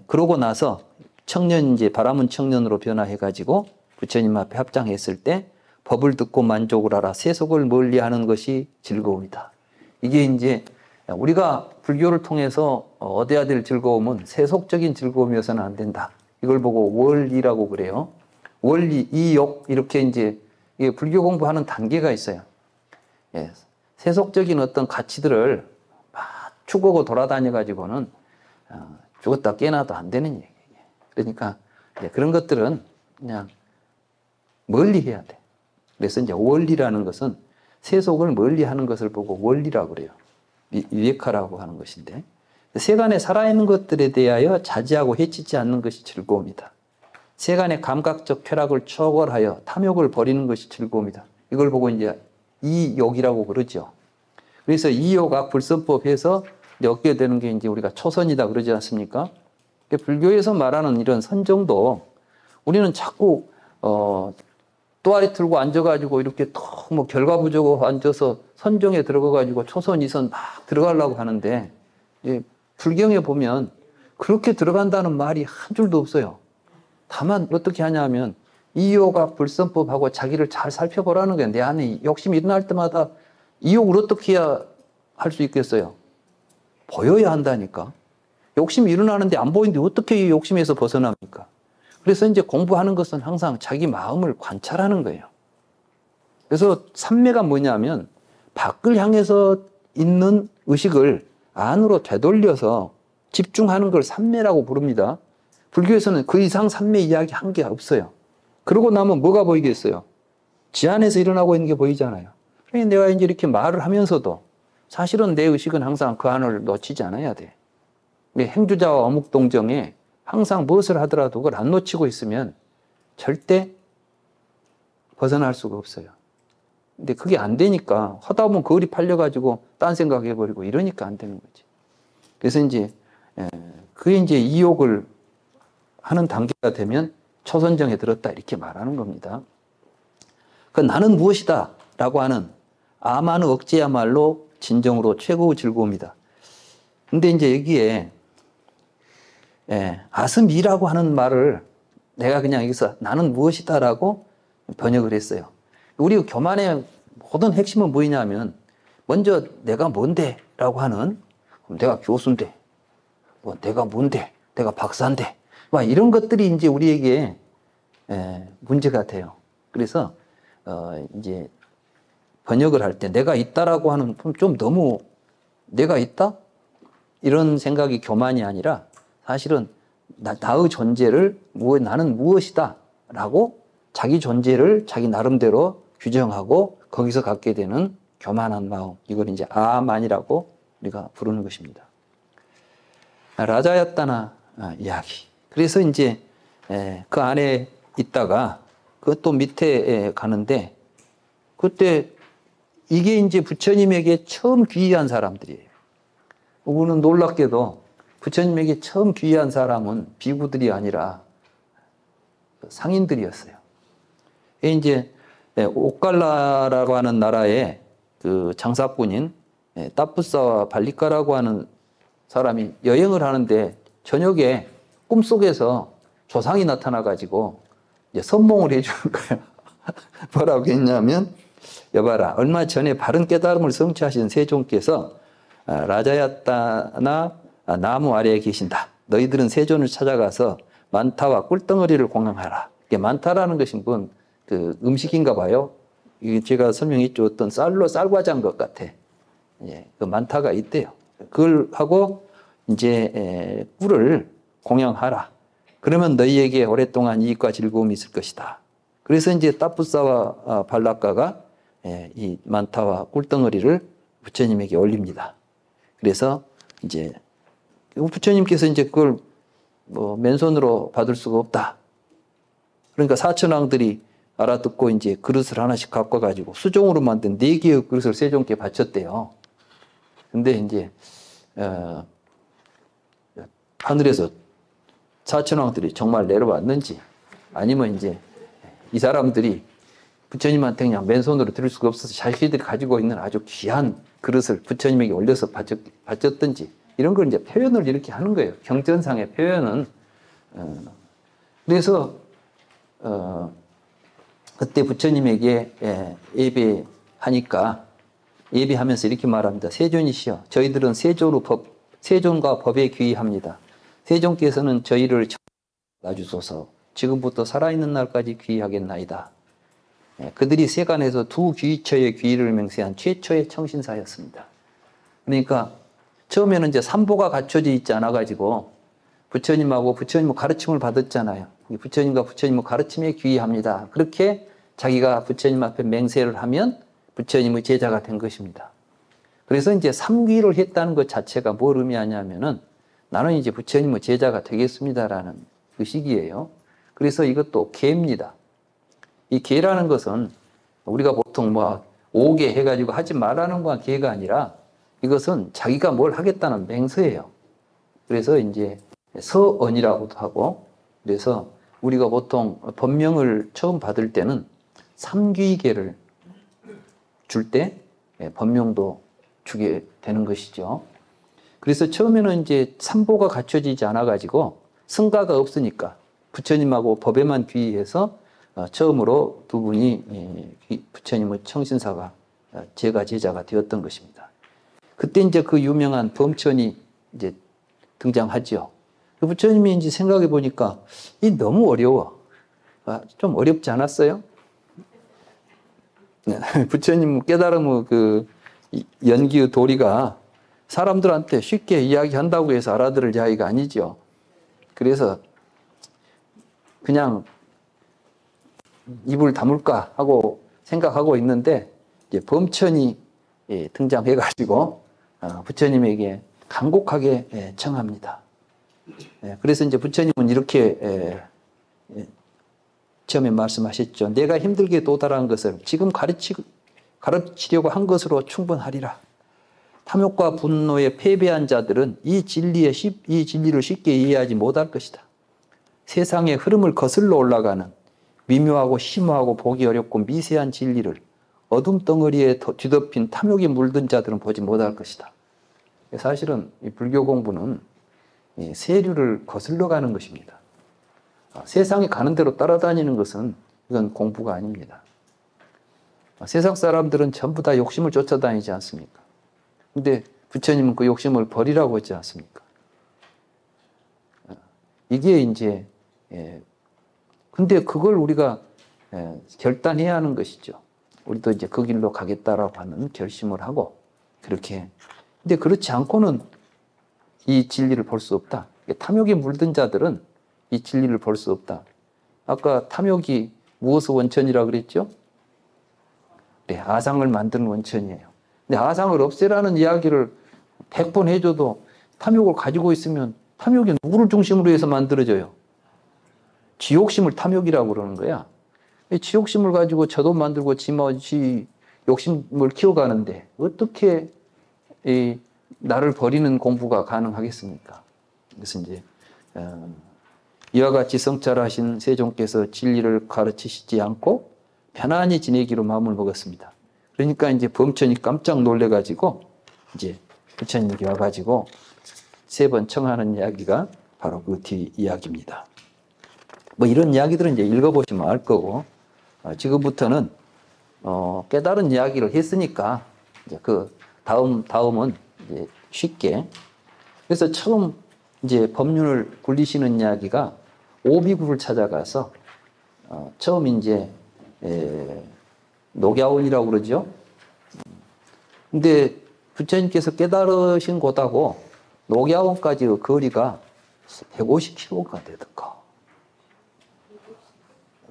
Speaker 1: 그러고 나서 청년 이제 바라문 청년으로 변화해가지고 부처님 앞에 합장했을 때 법을 듣고 만족을 하라. 세속을 멀리하는 것이 즐거움이다. 이게 이제 우리가 불교를 통해서 얻어야 될 즐거움은 세속적인 즐거움이어서는 안 된다. 이걸 보고 원리라고 그래요. 원리, 이욕 이렇게 이제 불교 공부하는 단계가 있어요. 예, 세속적인 어떤 가치들을 막 추구하고 돌아다녀가지고는 죽었다 깨어나도 안 되는 얘기예요. 그러니까 그런 것들은 그냥 멀리 해야 돼. 그래서 이제 원리라는 것은 세속을 멀리 하는 것을 보고 원리라고 그래요. 위에카라고 하는 것인데 세간에 살아있는 것들에 대하여 자제하고 해치지 않는 것이 즐거움이다. 세간의 감각적 쾌락을 초월하여 탐욕을 버리는 것이 즐거움이다. 이걸 보고 이제 이욕이라고 그러죠. 그래서 이욕악 불선법에서 이제 얻게 되는 게 이제 우리가 초선이다 그러지 않습니까? 불교에서 말하는 이런 선정도 우리는 자꾸 또아리 틀고 앉아가지고 이렇게 뭐 결과부적으로 앉아서 선정에 들어가가지고 초선, 이선 막 들어가려고 하는데 불경에 보면 그렇게 들어간다는 말이 한 줄도 없어요. 다만 어떻게 하냐면 이욕악 불선법하고 자기를 잘 살펴보라는 게 내 안에 욕심이 일어날 때마다 이욕을 어떻게 해야 할 수 있겠어요? 보여야 한다니까. 욕심이 일어나는데 안 보이는데 어떻게 이 욕심에서 벗어납니까? 그래서 이제 공부하는 것은 항상 자기 마음을 관찰하는 거예요. 그래서 삼매가 뭐냐면 밖을 향해서 있는 의식을 안으로 되돌려서 집중하는 걸 삼매라고 부릅니다. 불교에서는 그 이상 삼매 이야기 한 게 없어요. 그러고 나면 뭐가 보이겠어요? 지 안에서 일어나고 있는 게 보이잖아요. 그러니까 내가 이제 이렇게 말을 하면서도 사실은 내 의식은 항상 그 안을 놓치지 않아야 돼. 행주자와 어묵동정에 항상 무엇을 하더라도 그걸 안 놓치고 있으면 절대 벗어날 수가 없어요. 근데 그게 안 되니까 하다 보면 거울이 팔려가지고 딴 생각해버리고 이러니까 안 되는 거지. 그래서 이제 그게 이제 이욕을 하는 단계가 되면 초선정에 들었다 이렇게 말하는 겁니다. 그 나는 무엇이다 라고 하는 아만의 억제야말로 진정으로 최고의 즐거움이다. 근데 이제 여기에 아스미라고 하는 말을 내가 그냥 여기서 나는 무엇이다 라고 번역을 했어요. 우리 교만의 모든 핵심은 뭐냐면 먼저 내가 뭔데 라고 하는 내가 교수인데 뭐 내가 뭔데 내가 박사인데 막 이런 것들이 이제 우리에게 문제가 돼요. 그래서 이제 번역을 할 때 내가 있다라고 하는 좀 너무 내가 있다? 이런 생각이 교만이 아니라 사실은 나의 존재를 나는 무엇이다 라고 자기 존재를 자기 나름대로 규정하고 거기서 갖게 되는 교만한 마음, 이걸 이제 아만이라고 우리가 부르는 것입니다. 라자야따나 이야기. 그래서 이제 그 안에 있다가 그것도 밑에 가는데 그때 이게 이제 부처님에게 처음 귀의한 사람들이에요. 우리는 놀랍게도 부처님에게 처음 귀의한 사람은 비구들이 아니라 상인들이었어요. 이제 옥갈라라고 하는 나라의 그 장사꾼인 따푸사와 발리카라고 하는 사람이 여행을 하는데 저녁에 꿈속에서 조상이 나타나가지고 이제 선몽을 해주는 거예요. 뭐라고 했냐면, 여봐라, 얼마 전에 바른 깨달음을 성취하신 세존께서 라자야타나 나무 아래에 계신다. 너희들은 세존을 찾아가서 만타와 꿀덩어리를 공양하라. 이게 만타라는 것이 뭔 그 음식인가 봐요. 이게 제가 설명했죠. 어떤 쌀과자인 것 같아. 예, 그 만타가 있대요. 그걸 하고 이제 꿀을 공양하라. 그러면 너희에게 오랫동안 이익과 즐거움이 있을 것이다. 그래서 이제 따푸사와 발라카가 이 만타와 꿀덩어리를 부처님에게 올립니다. 그래서 이제 부처님께서 이제 그걸 뭐 맨손으로 받을 수가 없다. 그러니까 사천왕들이 알아듣고 이제 그릇을 하나씩 갖고 가지고 수종으로 만든 4개의 그릇을 세종께 바쳤대요. 근데 이제 하늘에서 사천왕들이 정말 내려왔는지 아니면 이제 이 사람들이 부처님한테 그냥 맨손으로 드릴 수가 없어서 자기들이 가지고 있는 아주 귀한 그릇을 부처님에게 올려서 바쳤던지 이런 걸 이제 표현을 이렇게 하는 거예요. 경전상의 표현은. 그래서 그때 부처님에게 예배하니까 예배하면서 이렇게 말합니다. 세존이시여, 저희들은 세존과 법에 귀의합니다. 세존께서는 저희를 놔주소서. 지금부터 살아있는 날까지 귀의하겠나이다. 그들이 세간에서 두 귀처의 귀의를 맹세한 최초의 청신사였습니다. 그러니까 처음에는 이제 삼보가 갖춰져 있지 않아가지고 부처님하고 부처님 가르침을 받았잖아요. 부처님과 부처님의 가르침에 귀의합니다. 그렇게 자기가 부처님 앞에 맹세를 하면 부처님의 제자가 된 것입니다. 그래서 이제 삼귀를 했다는 것 자체가 뭘 의미하냐면은 나는 이제 부처님의 제자가 되겠습니다라는 의식이에요. 그래서 이것도 계입니다. 이 계라는 것은 우리가 보통 뭐 5계 해가지고 하지 말라는 건 계가 아니라 이것은 자기가 뭘 하겠다는 맹세예요. 그래서 이제 서언이라고도 하고 그래서 우리가 보통 법명을 처음 받을 때는 삼귀계를 줄 때 법명도 주게 되는 것이죠. 그래서 처음에는 이제 삼보가 갖춰지지 않아가지고 승가가 없으니까 부처님하고 법에만 귀의해서 처음으로 두 분이 부처님의 청신사가 제자가 되었던 것입니다. 그때 이제 그 유명한 범천이 이제 등장하죠. 그 부처님이 이제 생각해 보니까 이 너무 어려워. 좀 어렵지 않았어요? 부처님 깨달음의 그 연기의 도리가 사람들한테 쉽게 이야기한다고 해서 알아들을 이야기가 아니죠. 그래서 그냥 입을 다물까 하고 생각하고 있는데 이제 범천이 등장해가지고 부처님에게 간곡하게 청합니다. 그래서 이제 부처님은 이렇게 처음에 말씀하셨죠. 내가 힘들게 도달한 것을 지금 가르치려고 한 것으로 충분하리라. 탐욕과 분노에 패배한 자들은 이 진리를 쉽게 이해하지 못할 것이다. 세상의 흐름을 거슬러 올라가는 미묘하고 심오하고 보기 어렵고 미세한 진리를 어둠 덩어리에 뒤덮인 탐욕에 물든 자들은 보지 못할 것이다. 사실은 이 불교 공부는 세류를 거슬러 가는 것입니다. 세상에 가는 대로 따라다니는 것은 이건 공부가 아닙니다. 세상 사람들은 전부 다 욕심을 쫓아다니지 않습니까? 근데 부처님은 그 욕심을 버리라고 했지 않습니까? 이게 이제 근데 그걸 우리가 결단해야 하는 것이죠. 우리도 이제 그 길로 가겠다라고 하는 결심을 하고 그렇게. 근데 그렇지 않고는 이 진리를 볼 수 없다. 탐욕에 물든 자들은 이 진리를 볼 수 없다. 아까 탐욕이 무엇의 원천이라고 그랬죠? 네, 아상을 만드는 원천이에요. 근데 아상을 없애라는 이야기를 100번 해줘도 탐욕을 가지고 있으면 탐욕이 누구를 중심으로 해서 만들어져요? 지욕심을 탐욕이라고 그러는 거야. 지욕심을 가지고 저도 만들고 지 욕심을 키워가는데 어떻게 나를 버리는 공부가 가능하겠습니까? 그래서 이제 이와 같이 성찰하신 세종께서 진리를 가르치시지 않고 편안히 지내기로 마음을 먹었습니다. 그러니까 이제 범천이 깜짝 놀래가지고 이제 부처님께 와가지고 3번 청하는 이야기가 바로 그 뒤 이야기입니다. 뭐 이런 이야기들은 이제 읽어보시면 알 거고, 지금부터는 깨달은 이야기를 했으니까 이제 그 다음은 이제 쉽게. 그래서 처음 이제 법륜을 굴리시는 이야기가 오비구를 찾아가서 처음 이제 녹야원이라고 그러죠. 근데 부처님께서 깨달으신 곳하고 녹야원까지의 거리가 150km가 되던가.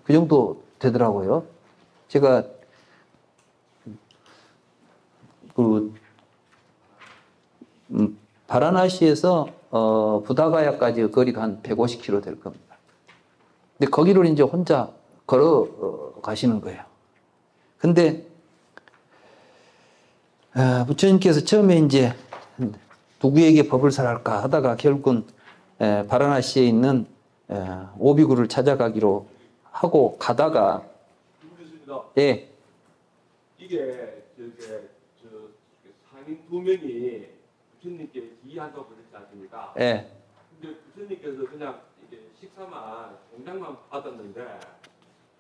Speaker 1: 그 정도 되더라고요. 제가 바라나시에서 부다가야까지의 거리가 한 150km 될 겁니다. 근데 거기를 이제 혼자 걸어 가시는 거예요. 근데 부처님께서 처음에 이제 누구에게 법을 설할까 하다가 결국은 바라나시에 있는 오비구를 찾아가기로 하고 가다가 예.
Speaker 3: 이게 상인 두 명이 부처님께 기이한다고 그랬지 않습니까?
Speaker 1: 예.
Speaker 3: 근데 부처님께서 그냥 이게 식사만 공장만 받았는데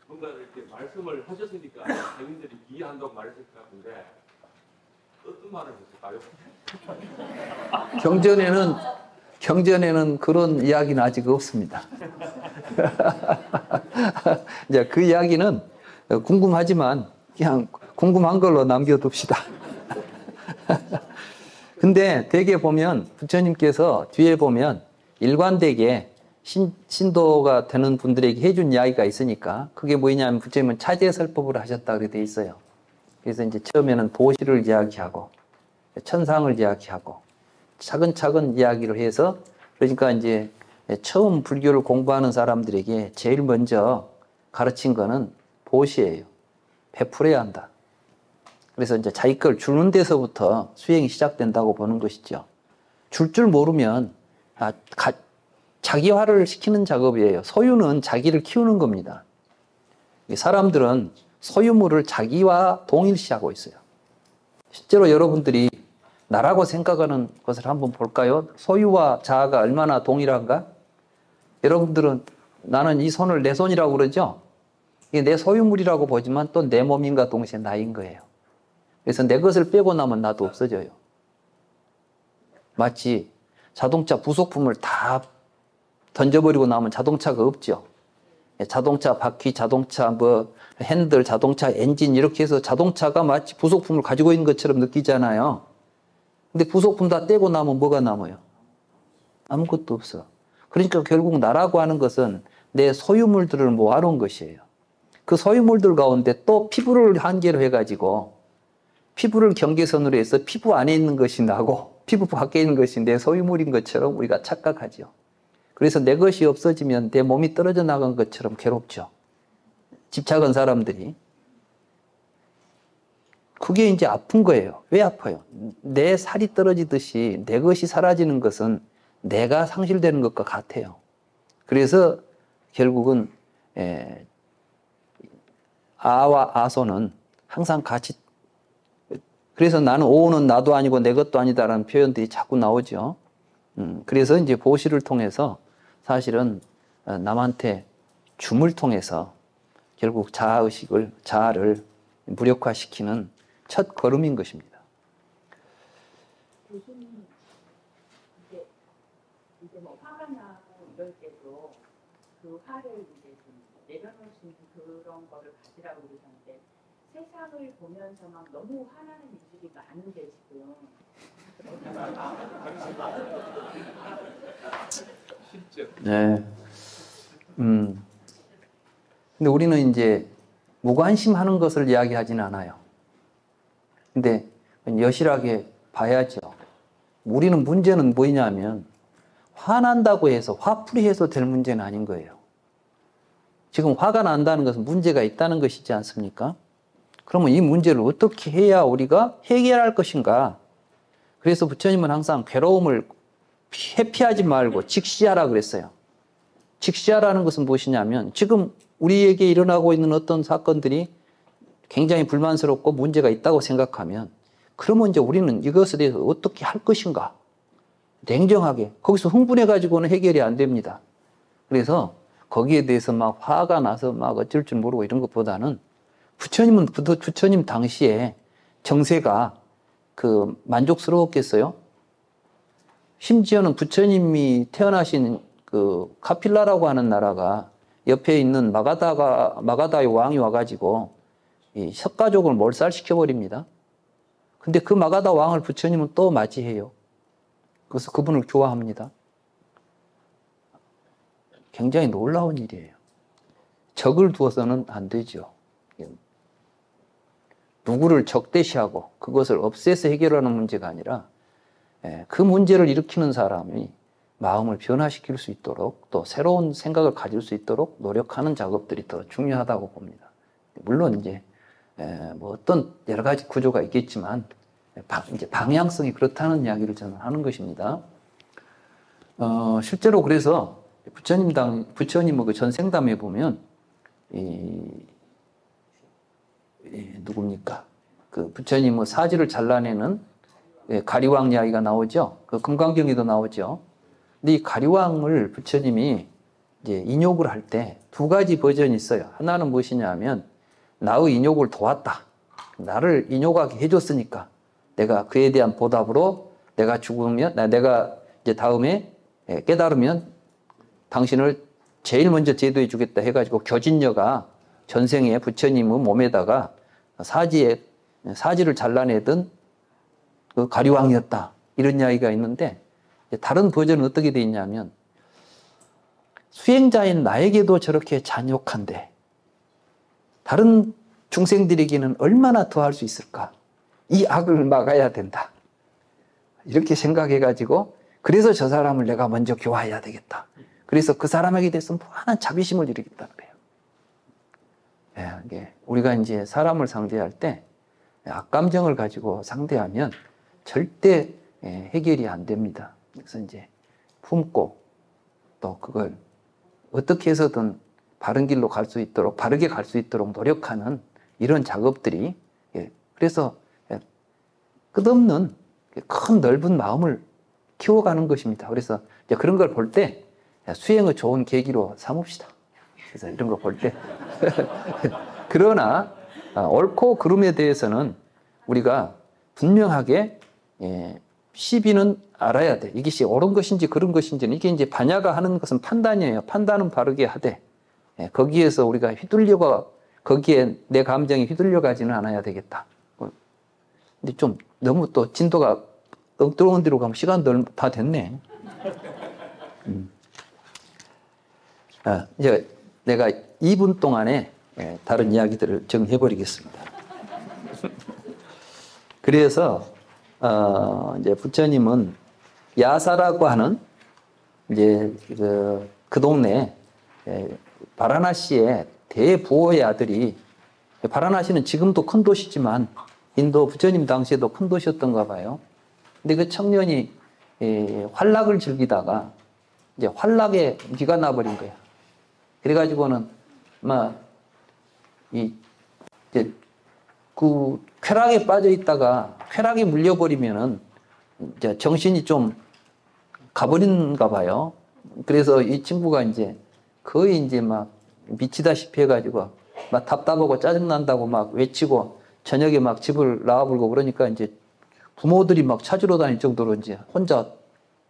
Speaker 3: 뭔가 이렇게 말씀을 하셨으니까 상인들이 기이한다고 말했을 것 같은데 어떤 말을 했을까요? 경전에는 그런 이야기는 아직 없습니다. 이제 그 이야기는 궁금하지만 그냥 궁금한 걸로 남겨둡시다. 근데 대개 보면 부처님께서 뒤에 보면 일관되게 신도가 되는 분들에게 해준 이야기가 있으니까 그게 뭐냐면 부처님은 차제설법을 하셨다 그렇게 돼 있어요. 그래서 이제 처음에는 도시를 이야기하고 천상을 이야기하고 차근차근 이야기를 해서 그러니까 이제 처음 불교를 공부하는 사람들에게 제일 먼저 가르친 거는 보시예요. 베풀어야 한다. 그래서 이제 자기 걸 주는 데서부터 수행이 시작된다고 보는 것이죠. 줄 줄 모르면 자기화를 시키는 작업이에요. 소유는 자기를 키우는 겁니다. 사람들은 소유물을 자기와 동일시하고 있어요. 실제로 여러분들이 나라고 생각하는 것을 한번 볼까요? 소유와 자아가 얼마나 동일한가? 여러분들은 나는 이 손을 내 손이라고 그러죠? 이게 내 소유물이라고 보지만 또 내 몸인가 동시에 나인 거예요. 그래서 내 것을 빼고 나면 나도 없어져요. 마치 자동차 부속품을 다 던져버리고 나면 자동차가 없죠. 자동차 바퀴, 자동차 핸들, 자동차 엔진 이렇게 해서 자동차가 마치 부속품을 가지고 있는 것처럼 느끼잖아요. 근데 부속품 다 떼고 나면 뭐가 남아요? 아무것도 없어. 그러니까 결국 나라고 하는 것은 내 소유물들을 모아놓은 것이에요. 그 소유물들 가운데 또 피부를 한계로 해가지고 피부를 경계선으로 해서 피부 안에 있는 것이 나고 피부 밖에 있는 것이 내 소유물인 것처럼 우리가 착각하죠. 그래서 내 것이 없어지면 내 몸이 떨어져 나간 것처럼 괴롭죠. 집착한 사람들이. 그게 이제 아픈 거예요. 왜 아파요? 내 살이 떨어지듯이 내 것이 사라지는 것은 내가 상실되는 것과 같아요. 그래서 결국은 아와 아소는 항상 같이, 그래서 나는 오는 나도 아니고 내 것도 아니다라는 표현들이 자꾸 나오죠. 그래서 이제 보시를 통해서 사실은 남한테 줌을 통해서 결국 자아의식을, 자아를 무력화시키는 첫 걸음인 것입니다.
Speaker 4: 교수님, 이제 뭐 화가 나고 이럴 때도 그 화를 이제 좀 내려놓을 수 있는 그런 거를 가지라고 그러셨는데 세상을 보면서만 너무 화나는 일들이 많은데 지금.
Speaker 1: 네. 근데 우리는 이제 무관심하는 것을 이야기하지는 않아요. 근데 여실하게 봐야죠. 우리는 문제는 뭐냐면 화난다고 해서 화풀이해서 될 문제는 아닌 거예요. 지금 화가 난다는 것은 문제가 있다는 것이지 않습니까? 그러면 이 문제를 어떻게 해야 우리가 해결할 것인가? 그래서 부처님은 항상 괴로움을 회피하지 말고 직시하라 그랬어요. 직시하라는 것은 무엇이냐면 지금 우리에게 일어나고 있는 어떤 사건들이 굉장히 불만스럽고 문제가 있다고 생각하면 그러면 이제 우리는 이것에 대해서 어떻게 할 것인가? 냉정하게. 거기서 흥분해가지고는 해결이 안 됩니다. 그래서
Speaker 3: 거기에 대해서 막 화가 나서 막 어쩔 줄 모르고 이런 것보다는 부처님 당시에 정세가 그 만족스러웠겠어요? 심지어는 부처님이 태어나신 그 카필라라고 하는 나라가 옆에 있는 마가다의 왕이 와가지고 이 석가족을 몰살시켜 버립니다. 근데 그 마가다 왕을 부처님은 또 맞이해요. 그래서 그분을 교화합니다. 굉장히 놀라운 일이에요. 적을 두어서는 안 되죠. 누구를 적대시하고 그것을 없애서 해결하는 문제가 아니라 그 문제를 일으키는 사람이 마음을 변화시킬 수 있도록 또 새로운 생각을 가질 수 있도록 노력하는 작업들이 더 중요하다고 봅니다. 물론 이제 뭐 어떤 여러 가지 구조가 있겠지만 이제 방향성이 그렇다는 이야기를 저는 하는 것입니다. 실제로 그래서 부처님의 그 전생담에 보면 누굽니까? 그 부처님의 사지를 잘라내는 가리왕 이야기가 나오죠. 그 금강경에도 나오죠. 근데 이 가리왕을 부처님이 이제 인욕을 할 때 두 가지 버전이 있어요. 하나는 무엇이냐면 나의 인욕을 도왔다. 나를 인욕하게 해줬으니까 내가 그에 대한 보답으로 내가 죽으면 내가 이제 다음에 깨달으면 당신을 제일 먼저 제도해 주겠다 해가지고 교진녀가 전생에 부처님의 몸에다가 사지를 잘라내던 그 가리왕이었다. 이런 이야기가 있는데 다른 버전은 어떻게 되어 있냐면 수행자인 나에게도 저렇게 잔욕한데 다른 중생들에게는 얼마나 더 할 수 있을까? 이 악을 막아야 된다. 이렇게 생각해가지고 그래서 저 사람을 내가 먼저 교화해야 되겠다. 그래서 그 사람에게 대해서 무한한 자비심을 일으켰다는 거예요. 이게 우리가 이제 사람을 상대할 때 악감정을 가지고 상대하면 절대 해결이 안 됩니다. 그래서 이제 품고 또 그걸 어떻게 해서든 바른 길로 갈 수 있도록 바르게 갈 수 있도록 노력하는 이런 작업들이 그래서 끝없는 큰 넓은 마음을 키워가는 것입니다. 그래서 이제 그런 걸 볼 때 수행의 좋은 계기로 삼읍시다. 그래서 이런 거 볼 때 그러나 옳고 그름에 대해서는 우리가 분명하게 시비는 알아야 돼. 이것이 옳은 것인지 그런 것인지는 이게 이제 반야가 하는 것은 판단이에요. 판단은 바르게 하되 거기에서 우리가 거기에 내 감정이 휘둘려 가지는 않아야 되겠다. 근데 좀 너무 또 진도가 엉뚱한 데로 가면 시간도 다 됐네. 이제 내가 2분 동안에 다른 이야기들을 정해버리겠습니다. 그래서 이제 부처님은 야사라고 하는 이제 그 동네 바라나시의 대부호의 아들이 바라나시는 지금도 큰 도시지만 인도 부처님 당시에도 큰 도시였던가 봐요. 근데 그 청년이 활락을 즐기다가 이제 활락에 쥐가 나버린 거야. 그래가지고는 이제 그 쾌락에 빠져 있다가 쾌락에 물려버리면은 이제 정신이 좀 가버린가 봐요. 그래서 이 친구가 이제 거의 이제 막 미치다시피 해가지고 막 답답하고 짜증난다고 막 외치고 저녁에 막 집을 나와버리고 그러니까 이제 부모들이 막 찾으러 다닐 정도로 이제 혼자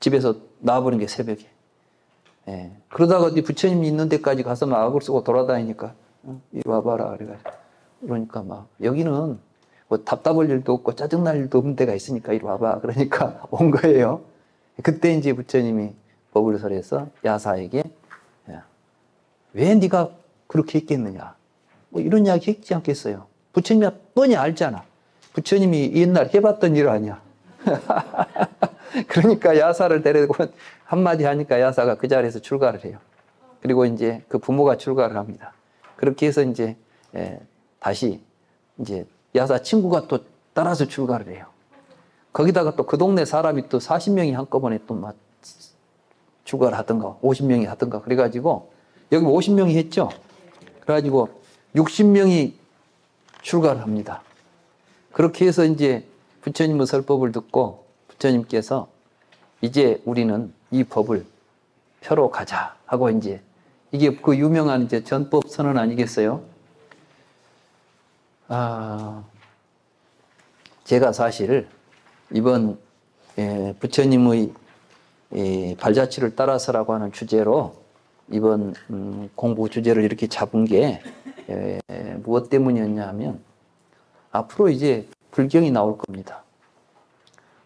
Speaker 3: 집에서 나와버린 게 새벽에. 그러다가 부처님이 있는 데까지 가서 막 악을 쓰고 돌아다니니까 이리 와봐라 그래가지고 그러니까 막 여기는 뭐 답답할 일도 없고 짜증날 일도 없는 데가 있으니까 이리 와봐 그러니까 온 거예요. 그때 이제 부처님이 법을 설해서 야사에게 왜 네가 그렇게 했겠느냐 뭐 이런 이야기 했지 않겠어요. 부처님이 뻔히 알잖아. 부처님이 옛날 해봤던 일 아니야. 그러니까 야사를 데리고 한마디 하니까 야사가 그 자리에서 출가를 해요. 그리고 이제 그 부모가 출가를 합니다. 그렇게 해서 이제 다시 이제 야사 친구가 또 따라서 출가를 해요. 거기다가 또 그 동네 사람이 또 40명이 한꺼번에 또 막 출가를 하던가 50명이 하던가 그래가지고 여기 50명이 했죠. 그래가지고 60명이 출가를 합니다. 그렇게 해서 이제 부처님의 설법을 듣고 부처님께서 이제 우리는 이 법을 펴러 가자 하고 이제 이게 그 유명한 이제 전법 선언 아니겠어요? 제가 사실 이번 부처님의 발자취를 따라서라고 하는 주제로 이번 공부 주제를 이렇게 잡은 게 무엇 때문이었냐 하면 앞으로 이제 불경이 나올 겁니다.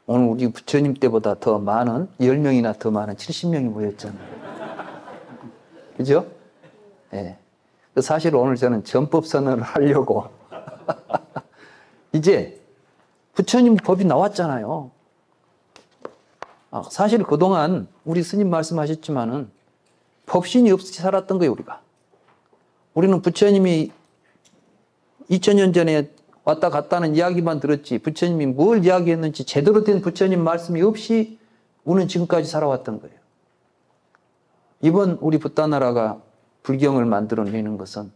Speaker 3: 오늘 우리 부처님 때보다 더 많은 10명이나 더 많은 70명이 모였잖아요. 그죠? 예. 사실 오늘 저는 전법 선언을 하려고 이제 부처님 법이 나왔잖아요. 사실 그동안 우리 스님 말씀하셨지만은 법신이 없이 살았던 거예요, 우리가. 우리는 부처님이 2000년 전에 왔다 갔다는 이야기만 들었지 부처님이 뭘 이야기했는지 제대로 된 부처님 말씀이 없이 우리는 지금까지 살아왔던 거예요. 이번 우리 붓다나라가 불경을 만들어내는 것은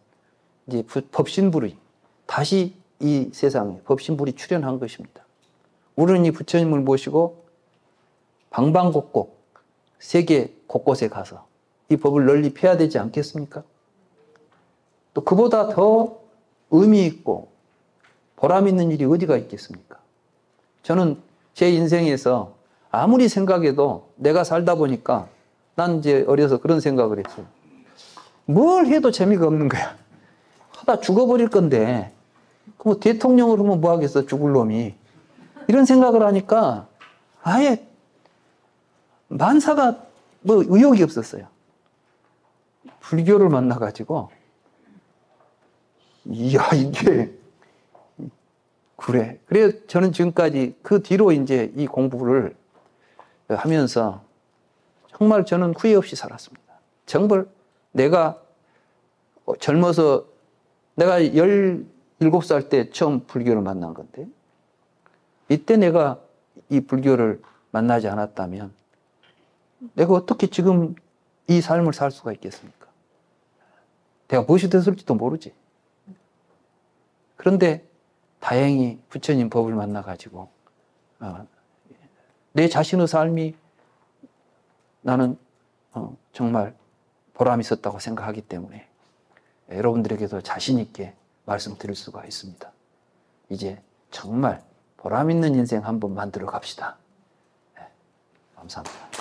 Speaker 3: 이제 법신불이 다시 이 세상에 법신불이 출현한 것입니다. 우리는 이 부처님을 모시고 방방곡곡 세계 곳곳에 가서 이 법을 널리 펴야 되지 않겠습니까? 또 그보다 더 의미 있고 보람 있는 일이 어디가 있겠습니까? 저는 제 인생에서 아무리 생각해도 내가 살다 보니까 난 이제 어려서 그런 생각을 했어요. 뭘 해도 재미가 없는 거야. 하다 죽어버릴 건데 뭐 대통령으로 하면 뭐 하겠어, 죽을 놈이. 이런 생각을 하니까 아예 만사가 뭐 의욕이 없었어요. 불교를 만나가지고 이야 이게 그래. 그래 저는 지금까지 그 뒤로 이제 이 공부를 하면서 정말 저는 후회 없이 살았습니다. 정말 내가 젊어서 내가 17살 때 처음 불교를 만난 건데 이때 내가 이 불교를 만나지 않았다면 내가 어떻게 지금 이 삶을 살 수가 있겠습니까? 내가 무엇이 됐을지도 모르지. 그런데 다행히 부처님 법을 만나가지고 내 자신의 삶이 나는 정말 보람 있었다고 생각하기 때문에 여러분들에게도 자신 있게 말씀드릴 수가 있습니다. 이제 정말 보람 있는 인생 한번 만들어 갑시다. 감사합니다.